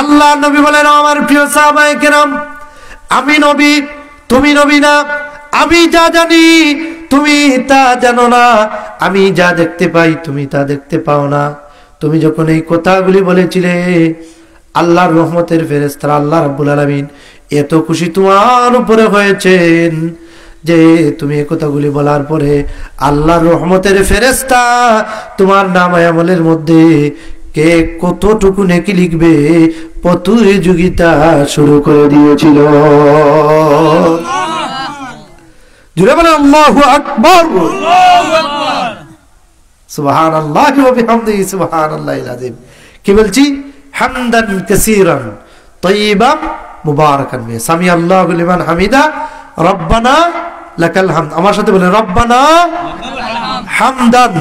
আল্লাহ নবী বলেন, আমার প্রিয় সাহাবায়ে কেরাম, আমি নবী, তুমি নবী না। আমি যা জানি তুমি তা জানো না, আমি যা দেখতে পাই তুমি তা দেখতে পাও না। তুমি যখন এই কথাগুলি বলেছিলে, আল্লাহর রহমতের ফেরেশতারা আল্লাহ রাব্বুল আলামিন এত খুশি তোমার উপরে হয়েছেন যে তুমি এই কথাগুলি বলার পরে আল্লাহর রহমতের ফেরেশতা তোমার নাম আমলের মধ্যে কে কতটুকু নেকি লিখবে প্রতিযোগিতা শুরু করে দিয়েছিল। জুড়ে বলেন আল্লাহু আকবার, সুবহানাল্লাহি ওয়া বিহামদিহি, সুবহানাল্লাহিল আযীম। কি বলছি? হামদান কাসীরান তাইয়িবান মুবারাকান ফীহি, সামি আল্লাহু লিমান হামিদা, রব্বানা লাকাল হামদ। আমার সাথে বলেন রব্বানা হামদান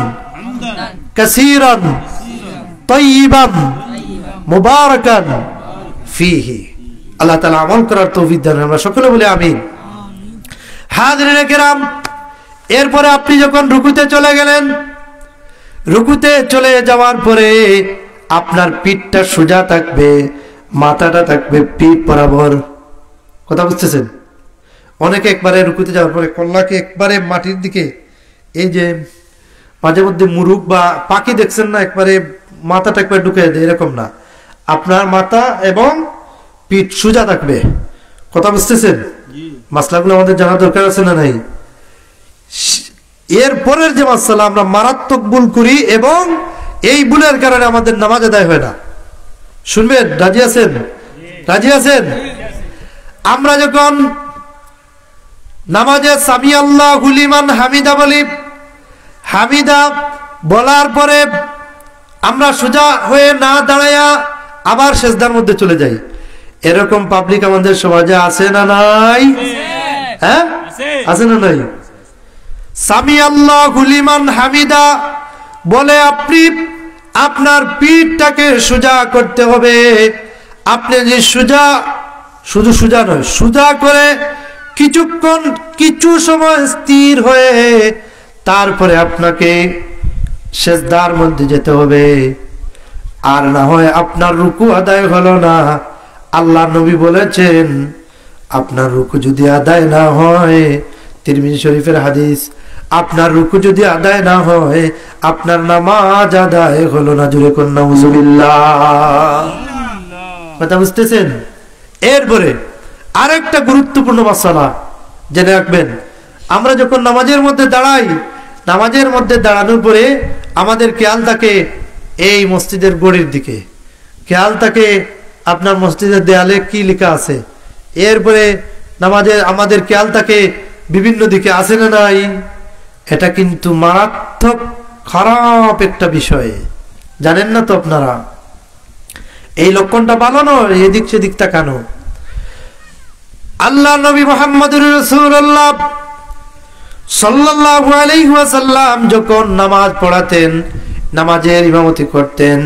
কাসীরান তাইয়িবান মুবারাকান ফীহি। আল্লাহ তাআলা আমল করার তৌফিক দান। আমরা সকলে বলি আমিন। হাজিরিনে কেরাম, এরপরে আপনি যখন রুকুতে চলে গেলেন, রুকুতে চলে যাওয়ার পরে আপনার পিঠটা সোজা থাকবে, মাথাটা থাকবে পিঠ বরাবর। কথা বুঝতেছেন? অনেকে একবারে রুকুতে যাওয়ার পরে কল্লাকে একবারে মাটির দিকে, এই যে মাঝে মধ্যে মুরুগ বা পাখি দেখছেন না, একবারে মাথাটা একবার ঢুকে দেয়, এরকম না। আপনার মাথা এবং পিঠ সোজা থাকবে। কথা বুঝতেছেন? মাসলাগুলো আমাদের জানা দরকার আছে না নাই? এর পরের যে মাসলা আমরা মারাত্মক ভুল করি এবং এই ভুলের কারণে আমাদের নামাজ আদায় হয় না। শুনবেন? রাজি আছেন? রাজি আছেন? আমরা যখন নামাজে সামি আল্লাহু লিমান হামিদা বলি, হামিদা বলার পরে আমরা সোজা হয়ে না দাঁড়ায়া আবার সেজদার মধ্যে চলে যাই। এরকম পাবলিক আমাদের সমাজে আছে না নাই? হ্যাঁ, আছে না নাই? সামি আল্লাহু লিমান হামিদা বলে আপনি আপনার পিঠটাকে সোজা করতে হবে। আপনি যে সোজা, শুধু সোজা নয়, সোজা করে কিছুক্ষণ কিছু সময় স্থির হয়ে তারপরে আপনাকে সেজদার মধ্যে যেতে হবে। আর না হয় আপনার রুকু আদায় হলো না। আল্লাহ নবী বলেছেন আপনার রুকু যদি আদায় না হয়, তিরমিজি শরীফের হাদিস, আপনার রুকু যদি আদায় না হয় আপনার নামাজ আদায় হলো না। জোরে কোন নাউজুবিল্লাহ। কথা বুঝতেছেন? এরপরে আরেকটা গুরুত্বপূর্ণ মাসালা জেনে রাখবেন। আমরা যখন নামাজের মধ্যে দাঁড়াই, নামাজের মধ্যে দাঁড়ানোর পরে আমাদের খেয়াল থাকে এই মসজিদের গড়ির দিকে, খেয়াল থাকে আপনার মসজিদের দেয়ালে কি লেখা আছে। এরপরে নামাজে আমাদের খেয়াল থাকে বিভিন্ন দিকে, আছে না নাই? এটা কিন্তু মারাত্মক খারাপ একটা বিষয়, জানেন না তো আপনারা? এই লক্ষণটা ভালো নয়, এদিক সেদিক তাকানো। আল্লাহ নবী মুহাম্মদুর রাসূলুল্লাহ সাল্লাল্লাহু আলাইহি ওয়াসাল্লাম যখন নামাজ পড়াতেন, নামাজের ইমামতি করতেন,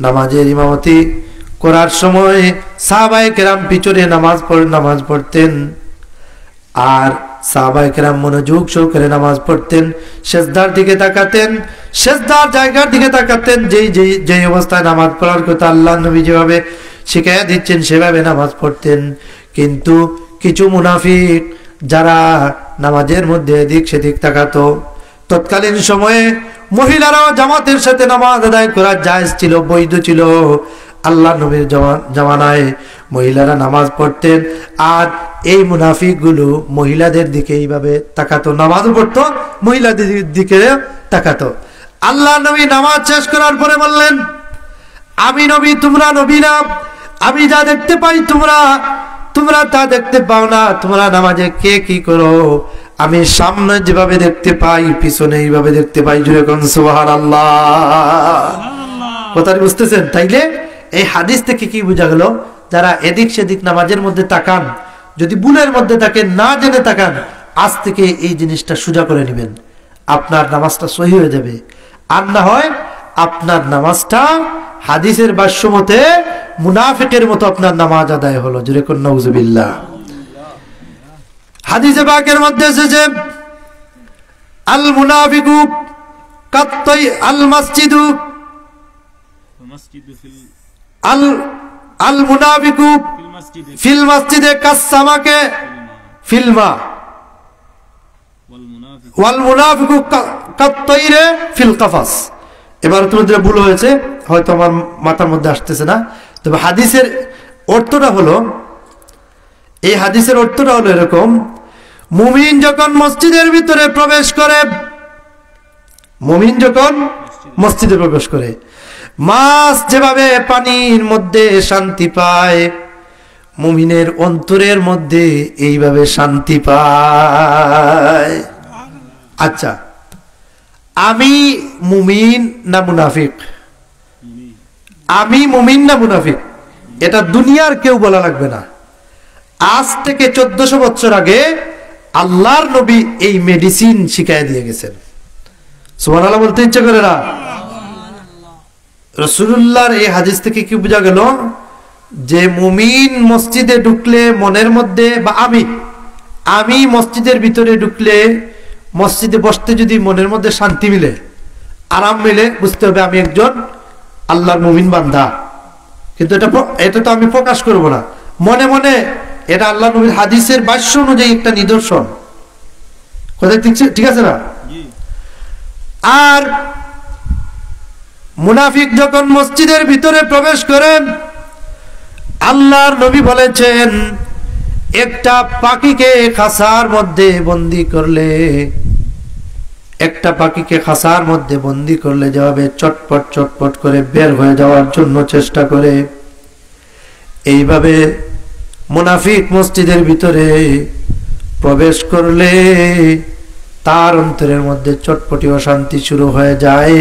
নামাজের ইমামতি করার সময় সাহাবায়ে কেরাম পিছনে নামাজ পড়তেন। আর সাহাবায়ে কেরাম মনোযোগ সহকারে নামাজ পড়তেন, সেজদার দিকে তাকাতেন, সেজদার জায়গার দিকে তাকাতেন। যেই অবস্থায় নামাজ পড়ার কথা আল্লাহ নবী যেভাবে শিখাইয়া দিচ্ছেন সেভাবে নামাজ পড়তেন। কিন্তু কিছু মুনাফিক যারা নামাজের মধ্যে এদিক সেদিক তাকাতো, তৎকালীন সময়ে মহিলারাও জামাতের সাথে নামাজ আদায় করা জায়েজ ছিল, বৈধ ছিল। আল্লাহ নবীর জামানায় মহিলারা নামাজ পড়তেন, আর এই মুনাফিক গুলো মহিলাদের দিকে এইভাবে তাকাতো, নামাজও পড়তো মহিলাদের দিকে তাকাতো। আল্লাহ নবী নামাজ শেষ করার পরে বললেন, আমি নবী, তোমরা নবী না, আমি যা দেখতে পাই তোমরা তা দেখতে পাও না। তোমরা নামাজে কে কি করো, আমি সামনে যেভাবে দেখতে পাই পিছনে এইভাবে দেখতে পাই। জুড়ে কোন সুবহানাল্লাহ। কথা বুঝতেছেন? তাইলে এই হাদিস থেকে কি বোঝা গেল, যারা এদিক সেদিক নামাজের মধ্যে তাকান, যদি ভুলের মধ্যে তাকেন, না জেনে তাকান, আজ থেকে এই জিনিসটা সোজা করে নেবেন, আপনার নামাজটা সহি হয়ে যাবে। আর না হয় আপনার নামাজটা হাদিসের ভাষ্য মতে মুনাফিকের মতো আপনার নামাজ আদায় হলো। জুরে কোন নাউজুবিল্লাহ। হাদিসে পাকের মধ্যে এসেছে, আল মুনাফিকু কাত্তাই আল মাসজিদু আল মুনাফিকু ফিল মাসজিদে কাসসামাকে ফিলমা ওয়াল মুনাফিকু কাত্তাইরে ফিল কাফাস। এবার তোমাদের ভুল হয়েছে, হয়তো আমার মাথার মধ্যে আসতেছে না, তবে হাদিসের অর্থটা হলো, এই হাদিসের অর্থটা হলো এরকম, মুমিন যখন মসজিদের ভিতরে প্রবেশ করে, মুমিন যখন মসজিদে প্রবেশ করে, মাছ যেভাবে পানির মধ্যে শান্তি পায়, মুমিনের অন্তরের মধ্যে এইভাবে শান্তি পায়। আচ্ছা, আমি মুমিন না মুনাফিক? আমি মুমিন না মুনাফিক এটা দুনিয়ার কেউ বলা লাগবে না। আজ থেকে 1400 বছর আগে আল্লাহর নবী এই মেডিসিন শিখায় দিয়ে গেছেন। সুবহানাল্লাহ বলতে ইচ্ছে করে না? রাসূলুল্লাহর এই হাদিস থেকে কি বোঝা গেল, যে মুমিন মসজিদে ঢুকলে মনের মধ্যে, বা আমি মসজিদের ভিতরে ঢুকলে, মসজিদে বসতে যদি মনের মধ্যে শান্তি মিলে, আরাম মিলে, বুঝতে হবে আমি একজন আল্লাহর মুমিন বান্দা। কিন্তু এটা তো আমি প্রকাশ করব না, মনে মনে এটা আল্লাহ নবীর হাদিসের ভাষ্য অনুযায়ী একটা নিদর্শন। কথা ঠিক আছে না? আর মুনাফিক যখন মসজিদের ভিতরে প্রবেশ করেন, আল্লাহর নবী বলেছেন, একটা পাখিকে খাঁচার মধ্যে বন্দী করলে, একটা পাখিকে খাঁচার মধ্যে বন্দী করলে যেভাবে চটপট চটপট করে বের হয়ে যাওয়ার জন্য চেষ্টা করে, এইভাবে মুনাফিক মসজিদের ভিতরে প্রবেশ করলে তার অন্তরের মধ্যে চটপটি অশান্তি শুরু হয়ে যায়।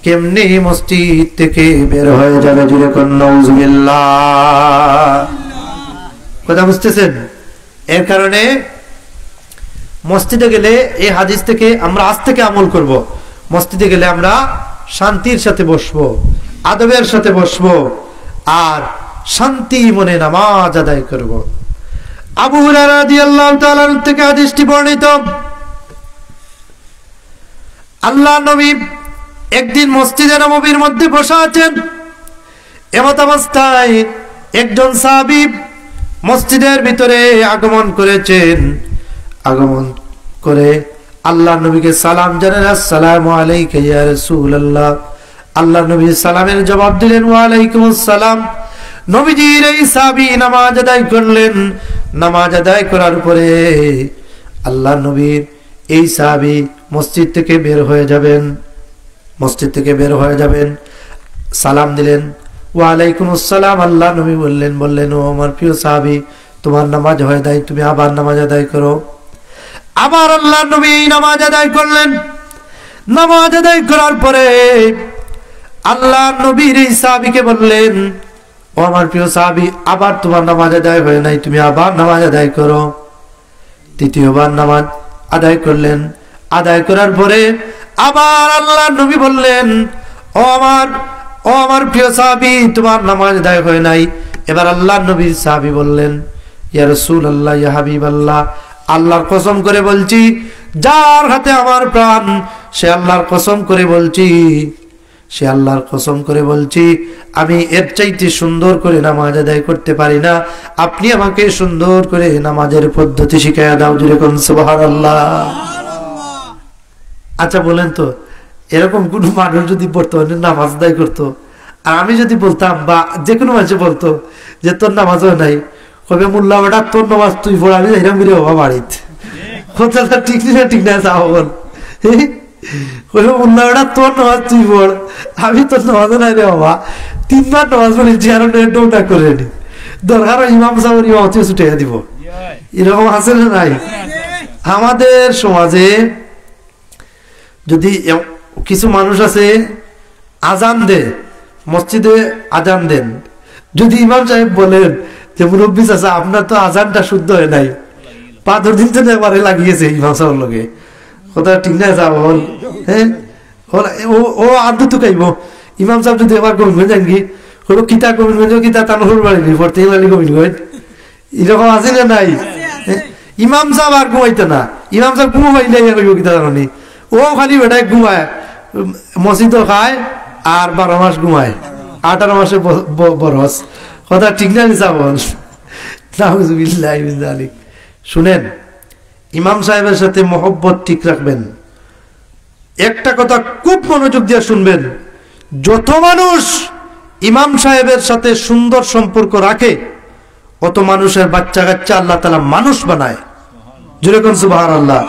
কেমনি মসজিদ থেকে বের হয়ে যাবে? জুরে কোন নাউজুবিল্লাহ। কথা বুঝতেছেন? এর কারণে মসজিদে গেলে এই হাদিস থেকে আমরা আজ থেকে আমল করব। মসজিদে গেলে আমরা শান্তির সাথে বসবো, আদবের সাথে বসবো, আর শান্তি মনে নামাজ আদায় করব। আবু হুরায়রা রাদিয়াল্লাহু তাআলা থেকে হাদিসটি বর্ণিত, আল্লাহর নবী একদিন মসজিদে নববীর মধ্যে বসা আছেন। এমত অবস্থায় একজন সাহাবী মসজিদের ভিতরে আগমন করেছেন। আগমন করে আল্লাহর নবীকে সালাম জানালেন, আসসালামু আলাইকা ইয়া রাসূলুল্লাহ। আল্লাহর নবী সালামের জবাব দিলেন, ওয়া আলাইকুমুস সালাম। নবীজির এই সাহাবী নামাজ আদায় করলেন। নামাজ আদায় করার পরে আল্লাহর নবীর এই সাহাবী মসজিদ থেকে বের হয়ে যাবেন, মসজিদ থেকে বের হয়ে যাবেন, সালাম দিলেন, ওয়া আলাইকুমুস সালাম। আল্লাহ নবী বললেন, ও আমার প্রিয় সাহাবী, তোমার নামাজ হয়ে যায়, তুমি আবার নামাজ আদায় করো। আবার আল্লাহ নবী নামাজ আদায় করলেন। নামাজ আদায় করার পরে আল্লাহ নবীর এই সাহাবীকে বললেন, ও আমার প্রিয় সাহাবী, আবার তোমার নামাজ আদায় হয় নাই, তুমি আবার নামাজ আদায় করো। তৃতীয়বার নামাজ আদায় করলেন। আদায় করার পরে আবার আল্লাহ নবী বললেন, ও আমার প্রিয় সাহাবী, তোমার নামাজ আদায় হয় নাই। এবার আল্লাহ নবীর সাহাবী বললেন, ইয়া রাসূলুল্লাহ, ইয়া হাবিবাল্লাহ, আল্লাহর কসম করে বলছি, যার হাতে আমার প্রাণ, সে আল্লাহর কসম করে বলছি, সে আল্লাহর কসম করে বলছি, আমি এর চাইতে সুন্দর করে নামাজ আদায় করতে পারি না। আপনি আমাকে সুন্দর করে নামাজের পদ্ধতি শিখাইয়া দাও। জুরে কোন সুবহানাল্লাহ। আচ্ছা বলেন তো, এরকম কোন মানুষ যদি বর্তমানে নামাজ আদায় করতো, আর আমি যদি বলতাম বা যে কোনো মানুষ বলতো যে তোর নামাজও নাই, কবে মোল্লা বেটা তোর নামাজ তুই পড়, আমি যাইলাম ফিরে বাবা বাড়িতে, কথাটা ঠিক না ঠিক না চা বল, কবে মোল্লা বেটা তোর নামাজ তুই পড়, আমি তোর নামাজও নাই রে বাবা, 3 বার নামাজ পড়েছি আর ডোটা করে নি, দরকার ইমাম সাহেবের ইমামতি ছুটে দিব, এরকম আছে না নাই? আমাদের সমাজে যদি কিছু মানুষ আছে আজান দে, মসজিদে আজান দেন, যদি ইমাম সাহেব বলেন যে মুরব্বী চাচা আপনার তো আজানটা শুদ্ধ হয় নাই, 5 দিন তো একবারে লাগিয়েছে ইমাম সাহেবের লগে, কথা ঠিক না যা বল, হ্যাঁ ও আদু তো কাইব ইমাম সাহেব যদি এবার গোবিন্দ যান কি হলো কিতা গোবিন্দ কিতা তার হল বাড়ি পড়তে বাড়ি গোবিন্দ, এরকম আছে না নাই? ইমাম সাহেব আর ঘুমাইতো না, ইমাম সাহেব ঘুমাইলে কিতা জানি, ও খালি বেটায় ঘুমায়, মসজিদও খায় আর 12 মাস ঘুমায়, 18 মাসে বরস, কথা ঠিক না নিসা বল। শুনেন, ইমাম সাহেবের সাথে মহব্বত ঠিক রাখবেন। একটা কথা খুব মনোযোগ দিয়ে শুনবেন, যত মানুষ ইমাম সাহেবের সাথে সুন্দর সম্পর্ক রাখে অত মানুষের বাচ্চা কাচ্চা আল্লাহ তাআলা মানুষ বানায়। যেরকম সুবহানাল্লাহ,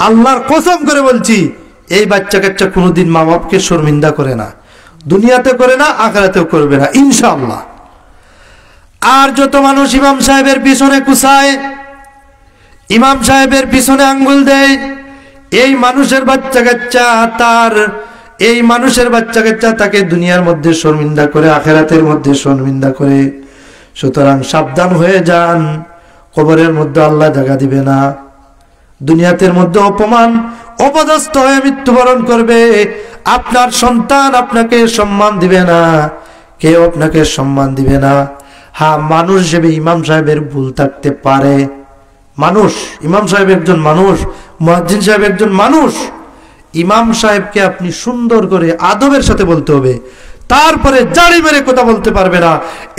আল্লাহর কসম করে বলছি এই বাচ্চা কাচ্চা কোনোদিন মা বাপকে শর্মিন্দা করে না, দুনিয়াতে করে না, আখিরাতেও করবে না ইনশাআল্লাহ। আর যত মানুষ ইমাম সাহেবের পিছনে কুসায়, ইমাম সাহেবের পিছনে আঙ্গুল দেয়, এই মানুষের বাচ্চা কাচ্চা তাকে দুনিয়ার মধ্যে শর্মিন্দা করে, আখিরাতের মধ্যে শর্মিন্দা করে। সুতরাং সাবধান হয়ে যান, কবরের মধ্যে আল্লাহ জায়গা দিবে না, দুনিয়াতের মধ্যে অপমান অপদস্থ হয়ে মৃত্যুবরণ করবে। আপনার সন্তান আপনাকে সম্মান দিবে না, কেউ আপনাকে সম্মান দিবে না। হ্যাঁ, মানুষ হিসেবে ইমাম সাহেবের ভুল থাকতে পারে, মানুষ, ইমাম সাহেব একজন মানুষ, মুয়াজ্জিন সাহেব একজন মানুষ। ইমাম সাহেবকে আপনি সুন্দর করে আদবের সাথে বলতে হবে, তারপরে জাড়ি মেরে কথা বলতে পারবে না,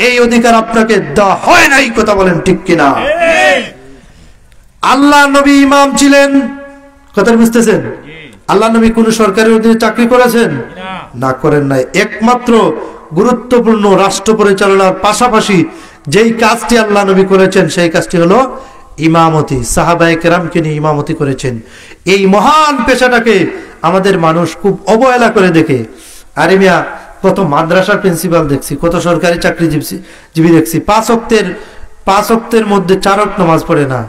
এই অধিকার আপনাকে দেওয়া হয় নাই। কথা বলেন ঠিক কিনা? আল্লাহ নবী ইমাম ছিলেন, কথা বুঝতেছেন? আল্লাহ নবী কোন সরকারের অধীনে চাকরি করেছেন? না, করেন নাই। একমাত্র গুরুত্বপূর্ণ রাষ্ট্র পরিচালনার পাশাপাশি যেই কাজটি আল্লাহ নবী করেছেন সেই কাজটি হলো ইমামতি। সাহাবায়ে কেরামকে নিয়ে ইমামতি করেছেন। এই মহান পেশাটাকে আমাদের মানুষ খুব অবহেলা করে দেখে। আরে মিয়া, কত মাদ্রাসার প্রিন্সিপাল দেখছি, কত সরকারি চাকরিজীবী দেখছি, 5 ওয়াক্তের মধ্যে 4 ওয়াক্ত নামাজ পড়ে না,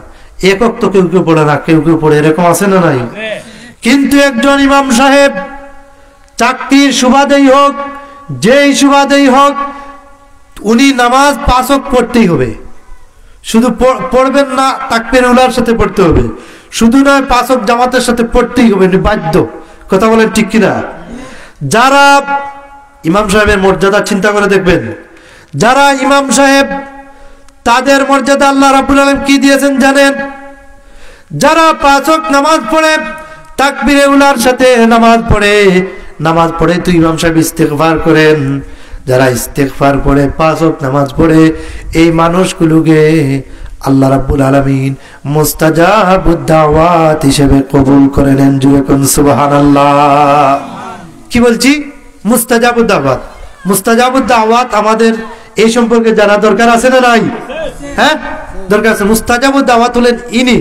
1 ওয়াক্ত কেউ কেউ পড়ে না, কেউ কেউ পড়ে, এরকম আছে না নাই? কিন্তু একজন ইমাম সাহেব চাকরির সুবাদেই হোক, যেই সুবাদেই হোক, উনি নামাজ 5 ওয়াক্ত পড়তেই হবে। শুধু পড়বেন না, তাকবীর উলার সাথে পড়তে হবে, শুধু নয় 5 ওয়াক্ত জামাতের সাথে পড়তেই হবে, বাধ্য। কথা বলেন ঠিক কিনা? যারা ইমাম সাহেবের মর্যাদা চিন্তা করে দেখবেন, যারা ইমাম সাহেব, তাদের মর্যাদা আল্লাহ রাব্বুল আলামিন কি দিয়েছেন জানেন? যারা 5 ওয়াক্ত নামাজ পড়ে, তাকবীরে উলার সাথে নামাজ পড়ে তো ইমাম সাহেব ইস্তেগফার করেন। যারা ইস্তেগফার পড়ে, 5 ওয়াক্ত নামাজ পড়ে, এই মানুষগুলোকে আল্লাহ রাব্বুল আলামিন মুস্তাজাবুদ দাওয়াত হিসেবে কবুল করে নেন। জুড়ে কোন সুবহানাল্লাহ। কি বলছি? মুস্তাজাবুদ দাওয়াত। মুস্তাজাবুদ দাওয়াত আমাদের এই সম্পর্কে জানা দরকার আছে না নাই? হ্যাঁ, দরকার আছে। মুস্তাজাবুদ দাওয়াত হলেন ইনি,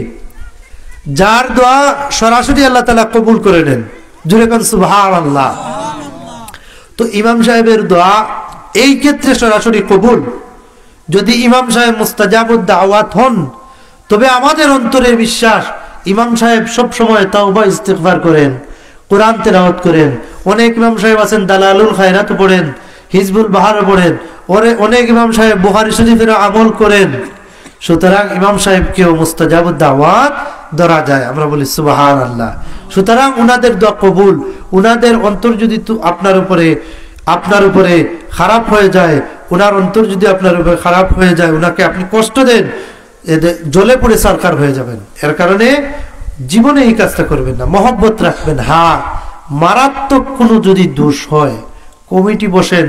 যার দোয়া সরাসরি আল্লাহ তাআলা কবুল করে নেন। জুড়ে কোন সুবহানাল্লাহ। তো ইমাম সাহেবের দোয়া এই ক্ষেত্রে সরাসরি কবুল। যদি ইমাম সাহেব মুস্তাজাবুদ দাওয়াত হন, তবে আমাদের অন্তরের বিশ্বাস ইমাম সাহেব সব সময় তাওবা ইস্তিগফার করেন, কোরআন তেলাওয়াত করেন। অনেক ইমাম সাহেব আছেন দালালুল খায়রাত পড়েন, হিজবুল বাহার পড়েন, অনেক ইমাম সাহেব বুখারী শরীফের আমল করেন। সুতরাং ইমাম সাহেবকেও মুস্তাজাবুদ দাওয়াত ধরা যায়। আমরা বলি সুবহানাল্লাহ। সুতরাং উনাদের দোয়া কবুল। উনাদের অন্তর যদি আপনার উপরে খারাপ হয়ে যায়, উনার অন্তর যদি আপনার উপরে খারাপ হয়ে যায়, উনাকে আপনি কষ্ট দেন, জ্বলে পড়ে সরকার হয়ে যাবেন। এর কারণে জীবনে এই কাজটা করবেন না, মহব্বত রাখবেন। হ্যাঁ, মারাত্মক কোনো যদি দোষ হয়, কমিটি বসেন,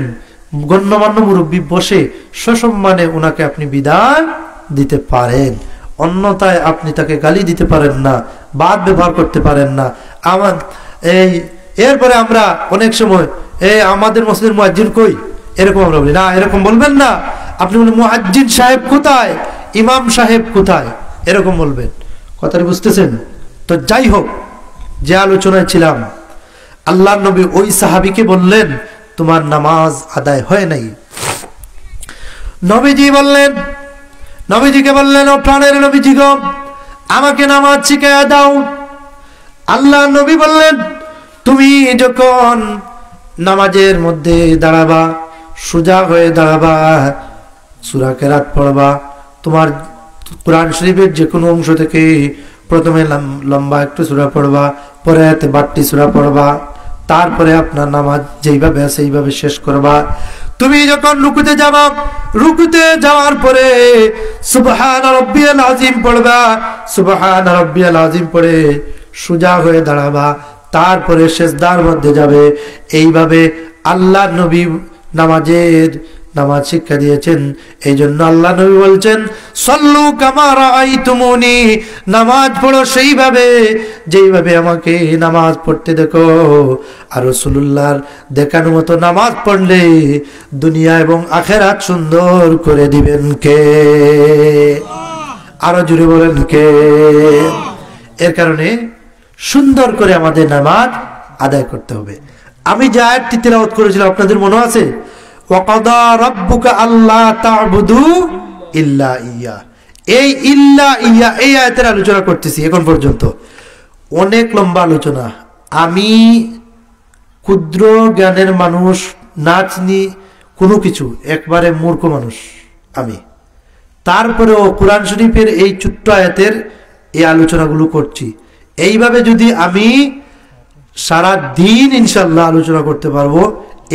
গণ্যমান্য মুরব্বী বসে সসম্মানে উনাকে আপনি বিদায় দিতে পারেন। অন্যথায় আপনি তাকে গালি দিতে পারেন না, বাদ ব্যবহার করতে পারেন না। এরপরে আমরা অনেক সময় আমাদের মসজিদের মুয়াজ্জিন কই, এরকম আমরা বলি না, এরকম বলবেন না। আপনি বলেন মুয়াজ্জিন সাহেব কোথায়, ইমাম সাহেব কোথায়, এরকম বলবেন। কথাটা বুঝতেছেন তো? যাই হোক, যে আলোচনায় ছিলাম, আল্লাহর নবী ওই সাহাবীকে বললেন তোমার নামাজ আদায় হয় নাই। নবীজিকে বললেন ও প্রাণের নবীজি গো, আমাকে নামাজ শিখাইয়া দাও। আল্লাহর নবী বললেন তুমি যখন নামাজের মধ্যে দাঁড়াবা, সোজা হয়ে দাঁড়াবা, সূরা কেরাত পড়বা, তোমার কোরআন শরীফের যে কোনো অংশ থেকে প্রথমে লম্বা একটু সূরা পড়বা, পরে বাড়তি সূরা পড়বা, তারপরে আপনার নামাজ যেইভাবে আছে এইভাবে শেষ করবা। তুমি যখন রুকুতে যাবা, রুকুতে যাওয়ার পরে সুবহান রাব্বিয়াল আযীম পড়বা, সুবহান রাব্বিয়াল আযীম পড়ে সোজা হয়ে দাঁড়াবা, তারপরে সিজদার মধ্যে যাবে। এইভাবে আল্লাহ নবী নামাজ শিক্ষা দিয়েছেন। এই জন্য আল্লাহ নবী বলছেন সল্লু কামা রাআইতুমুনি, নামাজ পড়ো সেইভাবে যেইভাবে আমাকে নামাজ পড়তে দেখো। আর রাসূলুল্লাহর দেখানো মতো নামাজ পড়লে দুনিয়া এবং আখিরাত সুন্দর করে দিবেন কে? আরো জোরে বলেন কে? এর কারণে সুন্দর করে আমাদের নামাজ আদায় করতে হবে। আমি যে আয়াতটি তেলাওয়াত করেছিলাম আপনাদের মনে আছে? ওয়াকাদা রাব্বুকা আল্লা তা'বুদু ইল্লা ইয়া। এই ইল্লা ইয়া এই আয়াতের আলোচনা করতেছি এখন পর্যন্ত, অনেক লম্বা আলোচনা। আমি ক্ষুদ্র জ্ঞানের মানুষ, নাচনি কোনো কিছু, একবারে মূর্খ মানুষ আমি। তারপরেও কোরআন শরীফের এই ছোট্ট আয়াতের এই আলোচনাগুলো করছি। এইভাবে যদি আমি সারা দিন ইনশাআল্লাহ আলোচনা করতে পারবো,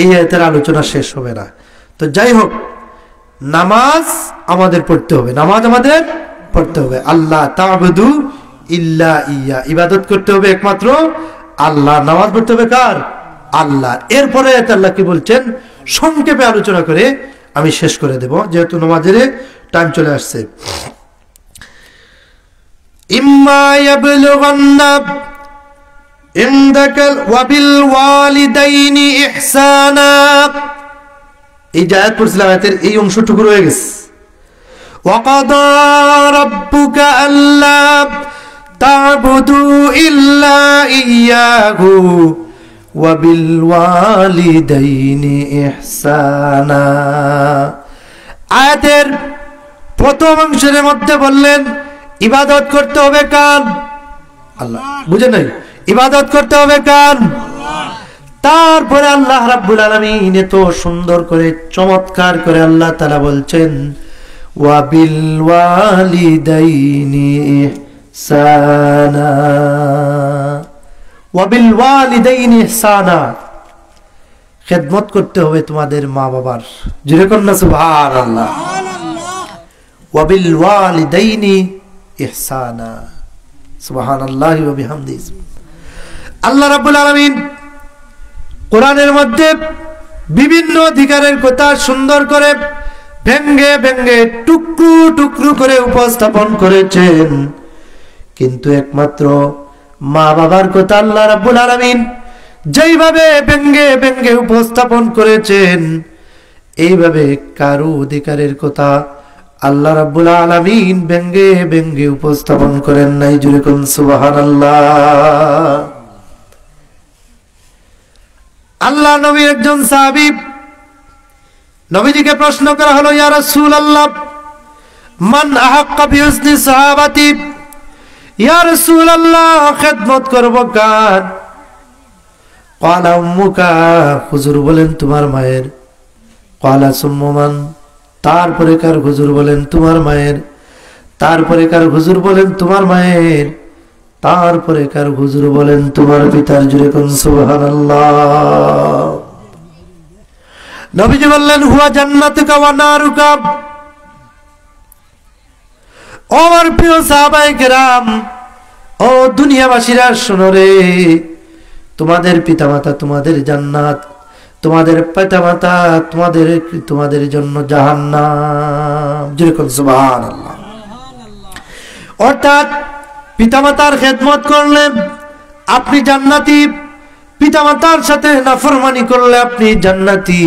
এই আয়াতের আলোচনা শেষ হবে না। তো যাই হোক, নামাজ আমাদের পড়তে হবে, নামাজ আমাদের পড়তে হবে। আল্লাহ তা'বুদু ইল্লা ইয়া, ইবাদত করতে হবে একমাত্র আল্লাহ। নামাজ পড়তে হবে কার? আল্লাহ। এরপরে আল্লাহ কি বলছেন সংক্ষেপে আলোচনা করে আমি শেষ করে দেব, যেহেতু নামাজের টাইম চলে আসছে। ইম্মা ইয়াবলুগান্না ইনদাকাল ওয়া বিল ওয়ালিদাইনি ইহসানা। এই যে আয়াত পড়ছিলাম, আয়াতের এই অংশটুকু রয়ে গেছে। ওয়াকাদা রাব্বুকা আল্লা তা'বুদু ইল্লা ইয়্যাহু ওয়া বিল ওয়ালিদাইনি ইহসানা। আয়াতের প্রথম অংশের মধ্যে বললেন ইবাদত করতে হবে কার? আল্লাহ। বুঝেন নাই? ইবাদত করতে হবে কার? তারপরে আল্লাহ রাব্বুল আলামিন এত সুন্দর করে চমৎকার করে আল্লাহ তাআলা বলছেন ওয়া বিল ওয়ালিদাইনি ইহসানা, ওয়া বিল ওয়ালিদাইনি ইহসানা। খেদমত করতে হবে তোমাদের মা বাবার। জোরে কোন না সুবহানাল্লাহ। ওয়া বিল ওয়ালিদাইনি ইহসানা, সুবহানাল্লাহি ওয়া বিহামদিহি। আল্লাহ রাব্বুল আলামিন কোরআনের মধ্যে বিভিন্ন অধিকারের কথা সুন্দর করে ভেঙ্গে ভেঙ্গে টুকরো টুকরো করে উপস্থাপন করেছেন, কিন্তু একমাত্র মা বাবার কথা আল্লাহ রাব্বুল আলামিন যেইভাবে ভেঙ্গে ভেঙ্গে উপস্থাপন করেছেন, এইভাবে কারো অধিকারের কথা আল্লাহ রাব্বুল আলামিন ভেঙ্গে ভেঙ্গে উপস্থাপন করেন নাই। জোরে কোন সুবহানাল্লাহ। আল্লাহ নবীর একজন সাহাবী, নবীজিকে প্রশ্ন করা হলো ইয়া রাসূলুল্লাহ মান আহাক্কা বিহুসনি সাহাবাতি, ইয়া রাসূলুল্লাহ খেদমত করব কার? ক্বালা উম্মুকা, হুজুর বলেন তোমার মায়ের। ক্বালা সুম্মা মান, তারপরে কার? হুজুর বলেন তোমার মায়ের। তারপরে কার? হুজুর বলেন তোমার মায়ের। তারপরে কার? হুজুর বলেন তোমার পিতার। জুরে কোন সুবহানাল্লাহ। নবীজি বললেন হুয়া জান্নাতুকা ওয়া নারুকা। ও আমার প্রিয় সাহাবায়ে কেরাম, ও দুনিয়াবাসীরা শোনো রে, তোমাদের পিতামাতা তোমাদের জান্নাত, তোমাদের পিতামাতা তোমাদের জন্য জাহান্নাম। জোরে কোন সুবহানাল্লাহ। অর্থাৎ পিতামাতার খেদমত করলে আপনি জান্নাতি, পিতামাতার সাথে নাফরমানি করলে আপনি জান্নাতি।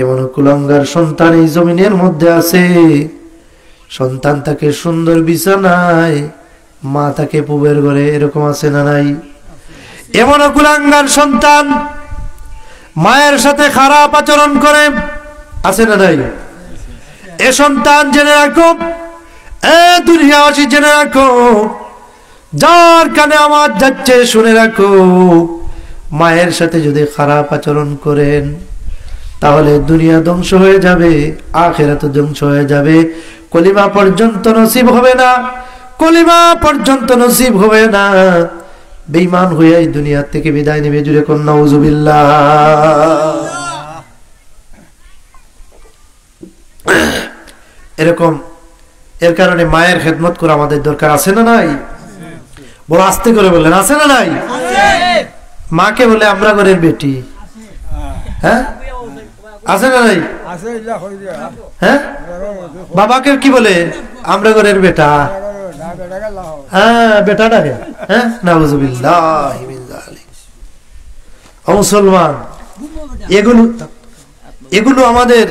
এমন কুলাঙ্গার সন্তান এই জমিনের মধ্যে আছে, সন্তান তাকে সুন্দর বিছানায়, মা তাকে পুবের ঘরে, এরকম আছে না নাই? এমন কুলাঙ্গার সন্তান মায়ের সাথে খারাপ আচরণ করে, আছে না নাই? এ সন্তান জেনে রাখো, এ দুনিয়াবাসী জেনে রাখো, যার কানে আওয়াজ যাচ্ছে শুনে রাখো, মায়ের সাথে যদি খারাপ আচরণ করেন তাহলে দুনিয়া ধ্বংস হয়ে যাবে, আখিরাত ধ্বংস হয়ে যাবে, কলিমা পর্যন্ত নসিব হবে না, কলিমা পর্যন্ত নসিব হবে না, বেঈমান হয়ে এই দুনিয়া থেকে বিদায় নেবে। জুড়ে কোন নাউজুবিল্লাহ। এরকম এর কারণে মায়ের খেদমত করা আমাদের দরকার, আছে না নাই? বড় আস্তে করে বললেন, আছে না নাই? মাকে বলে আমরা ঘরের বেটি, হ্যাঁ আছে না নাই? হ্যাঁ, বাবাকে কি বলে? আমরা ঘরের বেটা, হ্যাঁ বেটা ডাকে, হ্যাঁ নাউজুবিল্লাহ মিন যালিক। ও মুসলমান, এগুলো আমাদের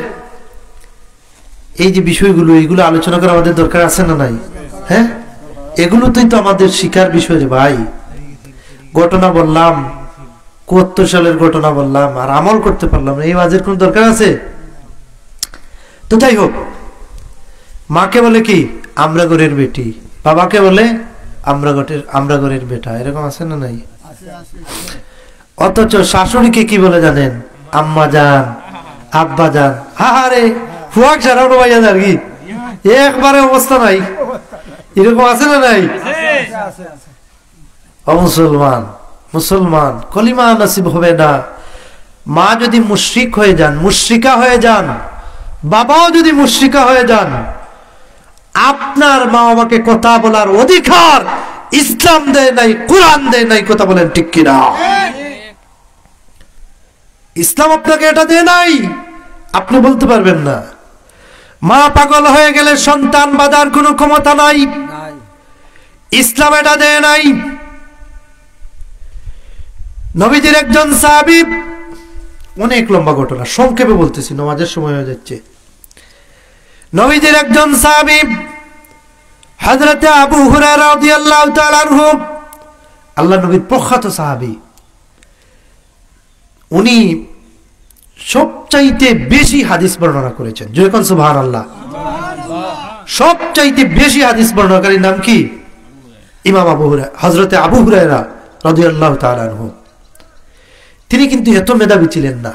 এই যে বিষয়গুলো, এগুলো আলোচনা করা আমাদের দরকার, আছে না নাই? হ্যাঁ, এগুলোতেই তো আমাদের শিকার বিষয় রে ভাই। ঘটনা বললাম, ৭৪ সালের ঘটনা বললাম, আর আমল করতে পারলাম না, এই ওয়াজের কোন দরকার আছে? তো যাই হোক, মাকে বলে কি আমরা ঘরের বেটি, বাবাকে বলে আমরা ঘরের বেটা, এরকম আছে না নাই? অথচ শাশুড়িকে কি বলে জানেন? আম্মা জান, আব্বা জান। আরে ফুয়াক সারানো ভাইয়া আর কি একবারে অবস্থা নাই, এরকম আছে না নাই? ও মুসলমান, মুসলমান কলিমা নসিব হবে না। মা যদি মুশরিক হয়ে যান, মুশরিকা হয়ে যান, বাবাও যদি মুশরিকা হয়ে যান, আপনার মা বাবাকে কথা বলার অধিকার ইসলাম দেয় নাই, কোরআন দেয় নাই। কথা বলেন ঠিক কিনা? ইসলাম আপনাকে এটা দেয় নাই, আপনি বলতে পারবেন না। মা পাগল হয়ে গেলে সন্তান বাঁধার কোনো ক্ষমতা নাই, ইসলাম এটা দেয় নাই। নবীজির একজন সাহাবী, অনেক লম্বা ঘটনা, সংক্ষেপে বলতেছি, নামাজের সময় হয়ে যাচ্ছে। নবীজির একজন সাহাবী হযরত আবু হুরায়রা রাদিয়াল্লাহু তাআলা আনহু, আল্লাহর নবীর প্রখ্যাত সাহাবী, উনি সবচাইতে বেশি হাদিস বর্ণনা করেছেন। যখন সুবহানাল্লাহ, সবচাইতে বেশি হাদিস বর্ণনাকারীর নাম কি? ইমাম আবু হুরায়রা, হযরত আবু হুরায়রা রাদিয়াল্লাহু তাআলা আনহু। তিনি কিন্তু এত মেধাবী ছিলেন না,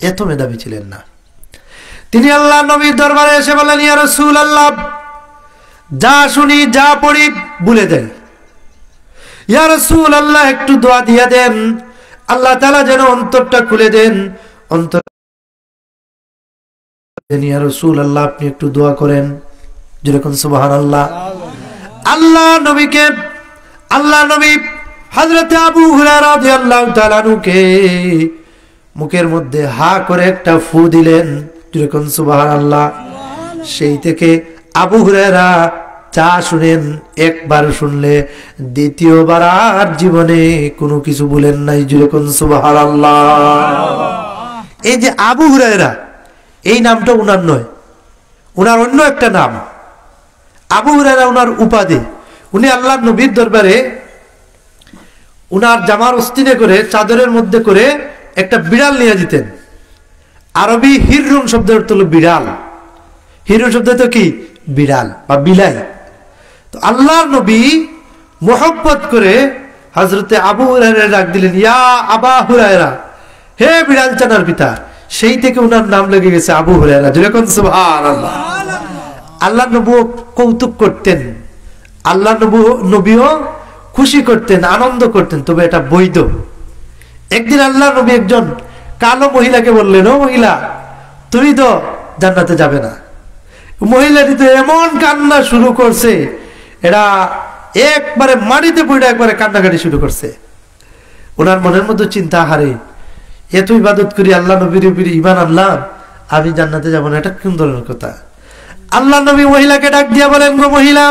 এত মেধাবী ছিলেন না। তিনি আল্লাহ নবীর দরবারে এসে বললেন, ইয়া রাসূলুল্লাহ, যা শুনি যা পড়ি ভুলে যাই, ইয়া রাসূলুল্লাহ একটু দোয়া দিয়ে দেন, আল্লাহ তাআলা যেন অন্তরটা খুলে দেন, অন্তর। ইয়া রাসূলুল্লাহ আপনি একটু দোয়া করেন। যেরকম সুবহানাল্লাহ। আল্লাহ নবী হযরত আবু হুরায়রা রাদিয়াল্লাহু তাআলা আনহুকে মুখের মধ্যে হা করে একটা ফু দিলেন। যেরকম সুবহানাল্লাহ। সেই থেকে আবু হুরায়রা যা শুনেন, একবার শুনলে দ্বিতীয়বার আর জীবনে কোনো কিছু বলেন নাই। যেরকম সুবহানাল্লাহ। এই যে আবু হুরায়রা, এই নামটা উনার নয়, উনার অন্য একটা নাম। আবু হুরায়রা উনার উপাধি। উনি আল্লাহর নবীর দরবারে উনার জামার অস্তিনে করে, চাদরের মধ্যে করে একটা বিড়াল নিয়ে যেতেন। আরবি হিররুন শব্দের অর্থ হলো বিড়াল। হিররুন শব্দ তো কি? বিড়াল বা বিলাই। তো আল্লাহর নবী মোহব্বত করে হযরতে আবু হুরায়রা ডাক দিলেন, ইয়া আবা হুরায়রা, হে বিড়াল চানার পিতা। সেই থেকে উনার নাম লেগে গেছে আবু হুরায়রা। যেরকম সুবহানাল্লাহ। আল্লাহ নবী কৌতুক করতেন, আল্লাহ নবীও খুশি করতেন, আনন্দ করতেন, তবে এটা বৈধ। একদিন আল্লাহ নবী একজন কালো মহিলাকে বললেন, ও মহিলা, তুমি তো জান্নাতে যাবে না। মহিলাটি তো এমন কান্না শুরু করছে, এরা একবারে মাটিতে পড়ে একবারে কান্নাকাটি শুরু করছে। ওনার মনের মধ্যে চিন্তা, হারে এত ইবাদত করি, আল্লাহ নবীর উপরে ঈমান আনলাম, আমি জান্নাতে যাব না, এটা কোন ধরনের কথা? আল্লাহ নবী মহিলাকে ডাক দিয়া বলেন, গো মহিলা,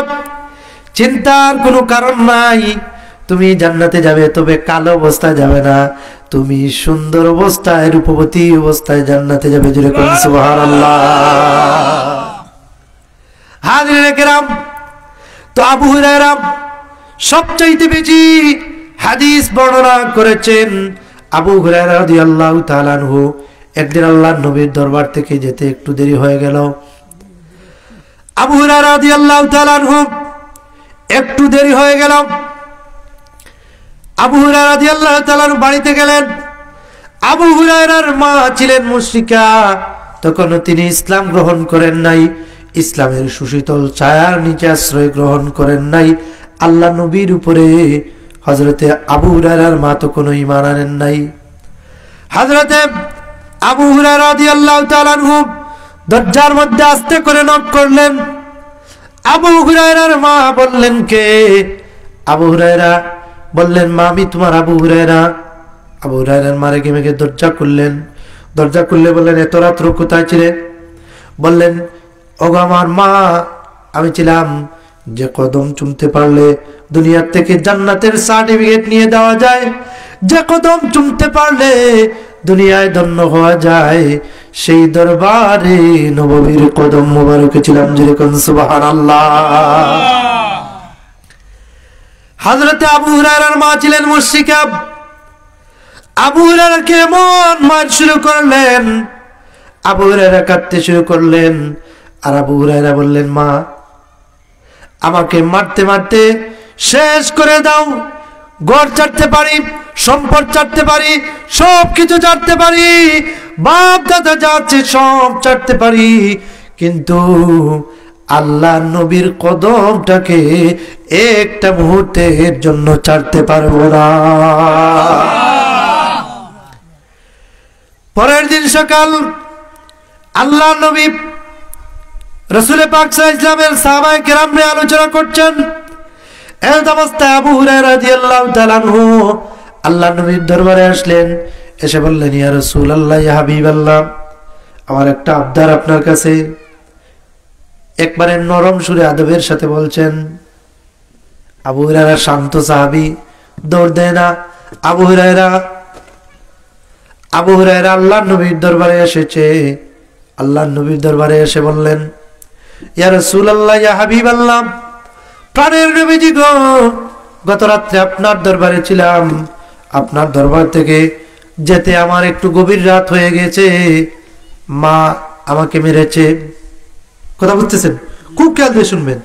চিন্তার কোনো কারণ নাই, তুমি জান্নাতে যাবে, তবে কালো অবস্থায় যাবে না, তুমি সুন্দর অবস্থায় রূপবতী অবস্থায় জান্নাতে যাবে। জোরে কোন সুবহানাল্লাহ। হাজিরে কেরাম, তো আবু হুরায়রা সবচাইতে বেশি হাদিস বর্ণনা করেছেন। আবু হুরায়রা রাদিয়াল্লাহু তাআলা আনহু একদিন আল্লাহর নবীর দরবার থেকে যেতে একটু দেরি হয়ে গেল। আবু হুরায়রা রাদিয়াল্লাহু তাআলা আনহু একটু দেরি হয়ে গেল। আবু হুরায়রা রাদিয়াল্লাহু তাআলা আনহু বাড়িতে গেলেন। আবু হুরায়রার মা ছিলেন মুশরিকা, তখনও তিনি ইসলাম গ্রহণ করেন নাই, ইসলামের সুশীতল ছায়ার নিচে আশ্রয় গ্রহণ করেন নাই। আল্লাহ নবীর উপরে হযরতে আবু হুরায়রার মা তো কোনো ঈমান আনেন নাই। হযরতে আবু হুরায়রা রাদিয়াল্লাহু তাআলা আনহু দরজার মধ্যে আস্তে করে নক করলেন। আবু হুরায়রার মা বললেন, কে? আবু হুরায়রা বললেন, মা আমি তোমার আবু হুরায়রা। আবু হুরায়রার মা রেগে মেগে দরজা খুললেন। দরজা খুললে বললেন, এত রাত্র কোথায় ছিলে? বললেন, ওগো আমার মা, আমি ছিলাম যে কদম চুমতে পারলে দুনিয়ার থেকে জান্নাতের সার্টিফিকেট নিয়ে দেওয়া যায়, যে কদম চুমতে পারলে দুনিয়ায় ধন্য হওয়া যায়, সেই দরবারে নববীর কদম মোবারকে ছিলাম। যেরকম সুবহানাল্লাহ। হযরতে আবু হুরায়রার মা ছিলেন মুশরিকা। আবু হুরায়রাকে এমন মার শুরু করলেন, আবু হুরায়রা কাঁদতে শুরু করলেন। আর আবু হুরায়রা বললেন, মা আমাকে মারতে মারতে শেষ করে দাও। ঘর ছাড়তে পারি, সম্পদ ছাড়তে পারি, সবকিছু ছাড়তে পারি, বাপ দাদা যাচ্ছে সব ছাড়তে পারি, কিন্তু আল্লাহ নবীর কদমটাকে একটা মুহূর্তের জন্য ছাড়তে পারবো না। পরের দিন সকাল আল্লাহ নবী রাসূল পাক সাল্লাল্লাহু আলাইহি ওয়াসাল্লামের সাহাবায়ে কেরাম নিয়ে আলোচনা করছেন। এই অবস্থায় আবু হুরায়রা রাদিয়াল্লাহু তাআলা আনহু আল্লাহ নবীর দরবারে আসলেন। এসে বললেন, ইয়া রাসূলুল্লাহ, ইয়া হাবিবাল্লাহ, আমার একটা আবদার আপনার কাছে। একবারে নরম সুরে আদবের সাথে বলছেন। আবু হুরায়রা শান্ত সাহাবী, দৌড় দেয় না। আবু হুরায়রা আল্লাহ নবীর দরবারে এসেছে। আল্লাহ নবীর দরবারে এসে বললেন, ইয়া রাসূলুল্লাহ, ইয়া হাবিবাল্লাহ, প্রাণের নবীজি গো, গত রাত্রে আপনার দরবারে ছিলাম। আপনার দরবার থেকে যেতে আমার একটু গভীর রাত হয়ে গেছে। মা আমাকে মেরেছে। কথা বুঝতেছেন? খুব খেয়াল দিয়ে শুনবেন।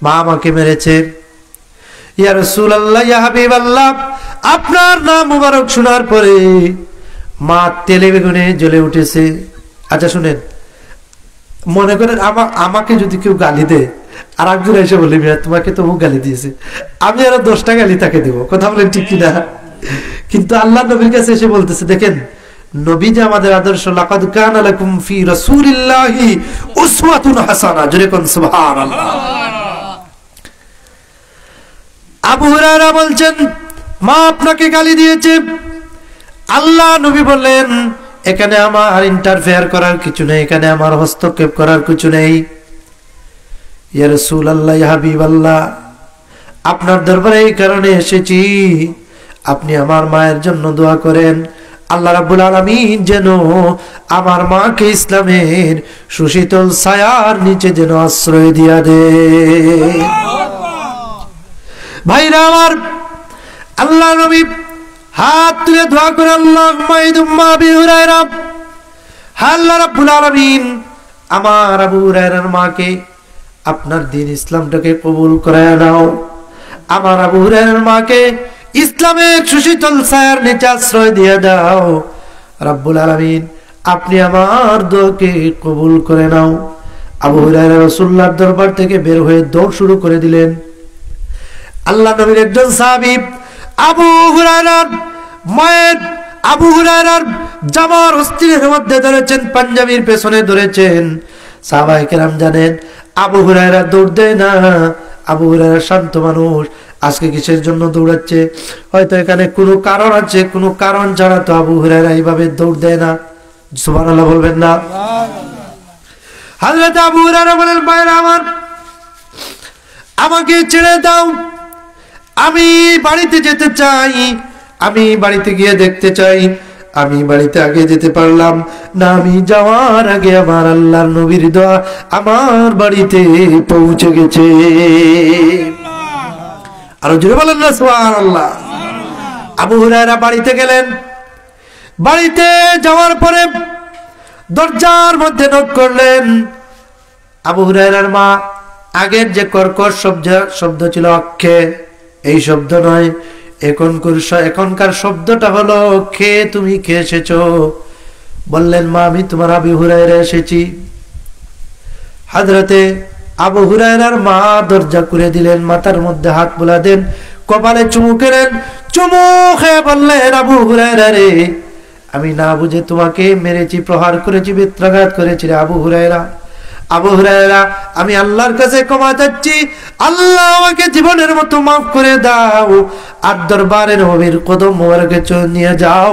মা আমাকে মেরেছে। ইয়া রাসূলুল্লাহ, ইয়া হাবিবাল্লাহ, আপনার নাম মুবারক শোনার পরে মা তেলে বেগুনে জ্বলে উঠেছে। আচ্ছা শুনেন, মনে করেন আমাকে যদি কেউ গালি দেয় আর একজন এসে বলি, মিয়া তোমাকে তো গালি দিয়েছে, আমি আরো 10টা গালি তাকে দেব। কথা বলেন ঠিক কিনা? কিন্তু আল্লাহ নবীর কাছে এসে বলতেছে, দেখেন নবী যে আমাদের আদর্শ, লাকাদ কানা লাকুম ফি রাসূলিল্লাহি উসওয়াতুন হাসানাহ। জোরে কোন সুবহানাল্লাহ। আবু হুরায়রা বলছেন, মা আপনাকে গালি দিয়েছে। আল্লাহ নবী বললেন, এখানে আমার ইন্টারফেয়ার করার কিছু নেই, এখানে আমার হস্তক্ষেপ করার কিছু নেই। ইয়া রাসূলুল্লাহ, ইয়া হাবিবাল্লাহ, আপনার দরবারে এই কারণে এসেছি, আপনি আমার মায়ের জন্য দোয়া করেন, আল্লাহ রাব্বুল আলামিন যেন আমার মাকে ইসলামের সুশীতল ছায়ার নিচে যেন আশ্রয় দিয়া দেন। ভাইরা আমার, আল্লাহ নবী হাত তুলে দোয়া করে, আল্লাহুম্মা ইদুম্মা আবি হুরায়রা, আল্লাহ রাব্বুল আলামিন আমার আবু হুরায়রার মাকে আপনার দিন ইসলামটাকে কবুল করায় নাও। আমার আবু হুরায়রার মাকে ইসলামের সুশীতল ছায়ার নিচে আশ্রয় দিয়ে দাও। রাব্বুল আলামিন আপনি আমার দোয়াকে কবুল করে নাও। আবু হুরায়রা রাসূলুল্লাহর দরবার থেকে বের হয়ে দৌড় শুরু করে দিলেন। আল্লাহ নবীর একজন সাহাবী আবু হুরায়রার মায়ের, আবু হুরায়রার জামার অস্থিরের মধ্যে ধরেছেন, পাঞ্জাবির পেছনে ধরেছেন। সাহাবায়ে কেরাম জানেন আবু হুরায়রা দৌড় দেয় না। আবু হুরায়রা শান্ত মানুষ, আজকে কিসের জন্য দৌড়াচ্ছে? হয়তো এখানে কোনো কারণ আছে, কোনো কারণ ছাড়া তো আবু হুরায়রা এইভাবে দৌড় দেয় না। সুবহানাল্লাহ বলবেন না? হযরত আবু হুরায়রা বলেন, ভাইরা আমার, আমাকে ছেড়ে দাও, আমি বাড়িতে যেতে চাই, আমি বাড়িতে গিয়ে দেখতে চাই। আমি বাড়িতে আগে যেতে পারলাম না, আমি যাওয়ার আগে আমার আল্লাহর নবীর দোয়া আমার বাড়িতে পৌঁছে গেছে। আরো জোরে বলেন না সুবহানাল্লাহ। আবু হুরায়রা বাড়িতে গেলেন। বাড়িতে যাওয়ার পরে দরজার মধ্যে নক করলেন। আবু হুরায়রার মা, আগের যে কর্কশ শব্দ ছিল অক্ষে, এই শব্দ নয়, এখনকার শব্দটা হলো খেয়ে, তুমি খেয়ে এসেছো। বললেন, মা আমি তোমার আবু হুরায়রা এসেছি। হযরতে আবু হুরায়রার মা দরজা খুলে দিলেন, মাথার মধ্যে হাত বুলা দেন, কপালে চুমু খেলেন। চুমু খেয়ে বললেন, আবু হুরায়রা রে, আমি না বুঝে তোমাকে মেরেছি, প্রহার করেছি, বেত্রাঘাত করেছি রে আবু হুরায়রা। আবু হুরায়রা, আমি আল্লাহর কাছে ক্ষমা চাচ্ছি, আল্লাহ আমাকে জীবনের মতো মাফ করে দাও, আর দরবারে নবীর কদম মোবারকে নিয়ে যাও।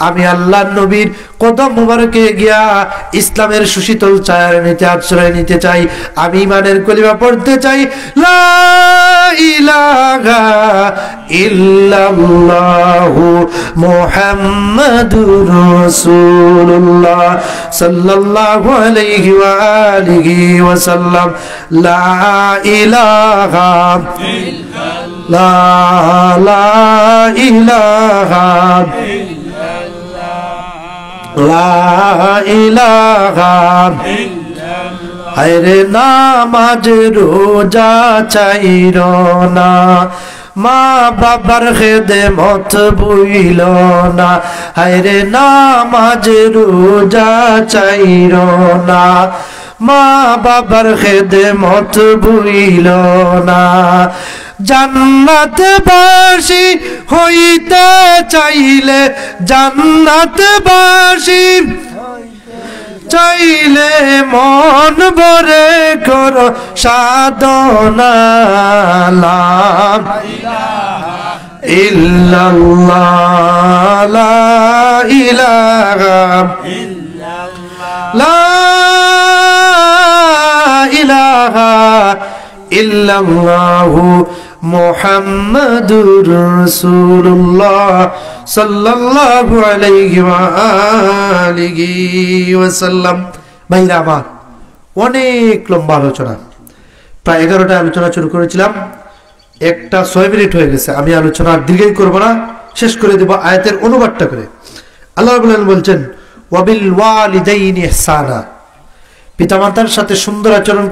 আমি আল্লাহর নবীর কদম মোবারকে গিয়া ইসলামের সুশীতল ছায়ার নিচে আশ্রয় নিতে চাই। আমি ইমানের কলিমা পড়তে চাই, লা ইলাহা ইল্লাল্লাহু মুহাম্মাদুর রাসূলুল্লাহ সাল্লাল্লাহু আলাইহি ওয়া আলিহি ওয়া সাল্লাম। লা ইলাহা লা ইলাহা লা ইলাহা। হায়রে নামাজ রোজা চাইর না, মা বাবার খেদমত ভুইল না। হায়রে নামাজ রোজা চাইর না, মা বাবার খেদমত ভুইল না। জান্নাতবাসী হইতে চাইলে, জান্নাতবাসী চাইলে মন ভরে কর সাধনা। লা ইল্লাল্লাহ লা ইলাহা লা ইলাহা ইল্লাল্লাহু মুহাম্মাদুর রাসূলুল্লাহ সাল্লাল্লাহু আলাইহি ওয়া আলিহি ওয়া সাল্লাম। ভাইরা আমার, অনেক লম্বা আলোচনা, প্রায় 11টা আলোচনা শুরু করেছিলাম, একটা 6 মিনিট হয়ে গেছে। আমি আলোচনা দীর্ঘই করব না, শেষ করে দেব আয়াতের অনুবাদটা করে। আল্লাহ রাব্বুল আলামিন বলছেন, ওয়াবিল ওয়ালিদাইনি ইহসানা, পিতামাতার সাথে সুন্দর আচরণ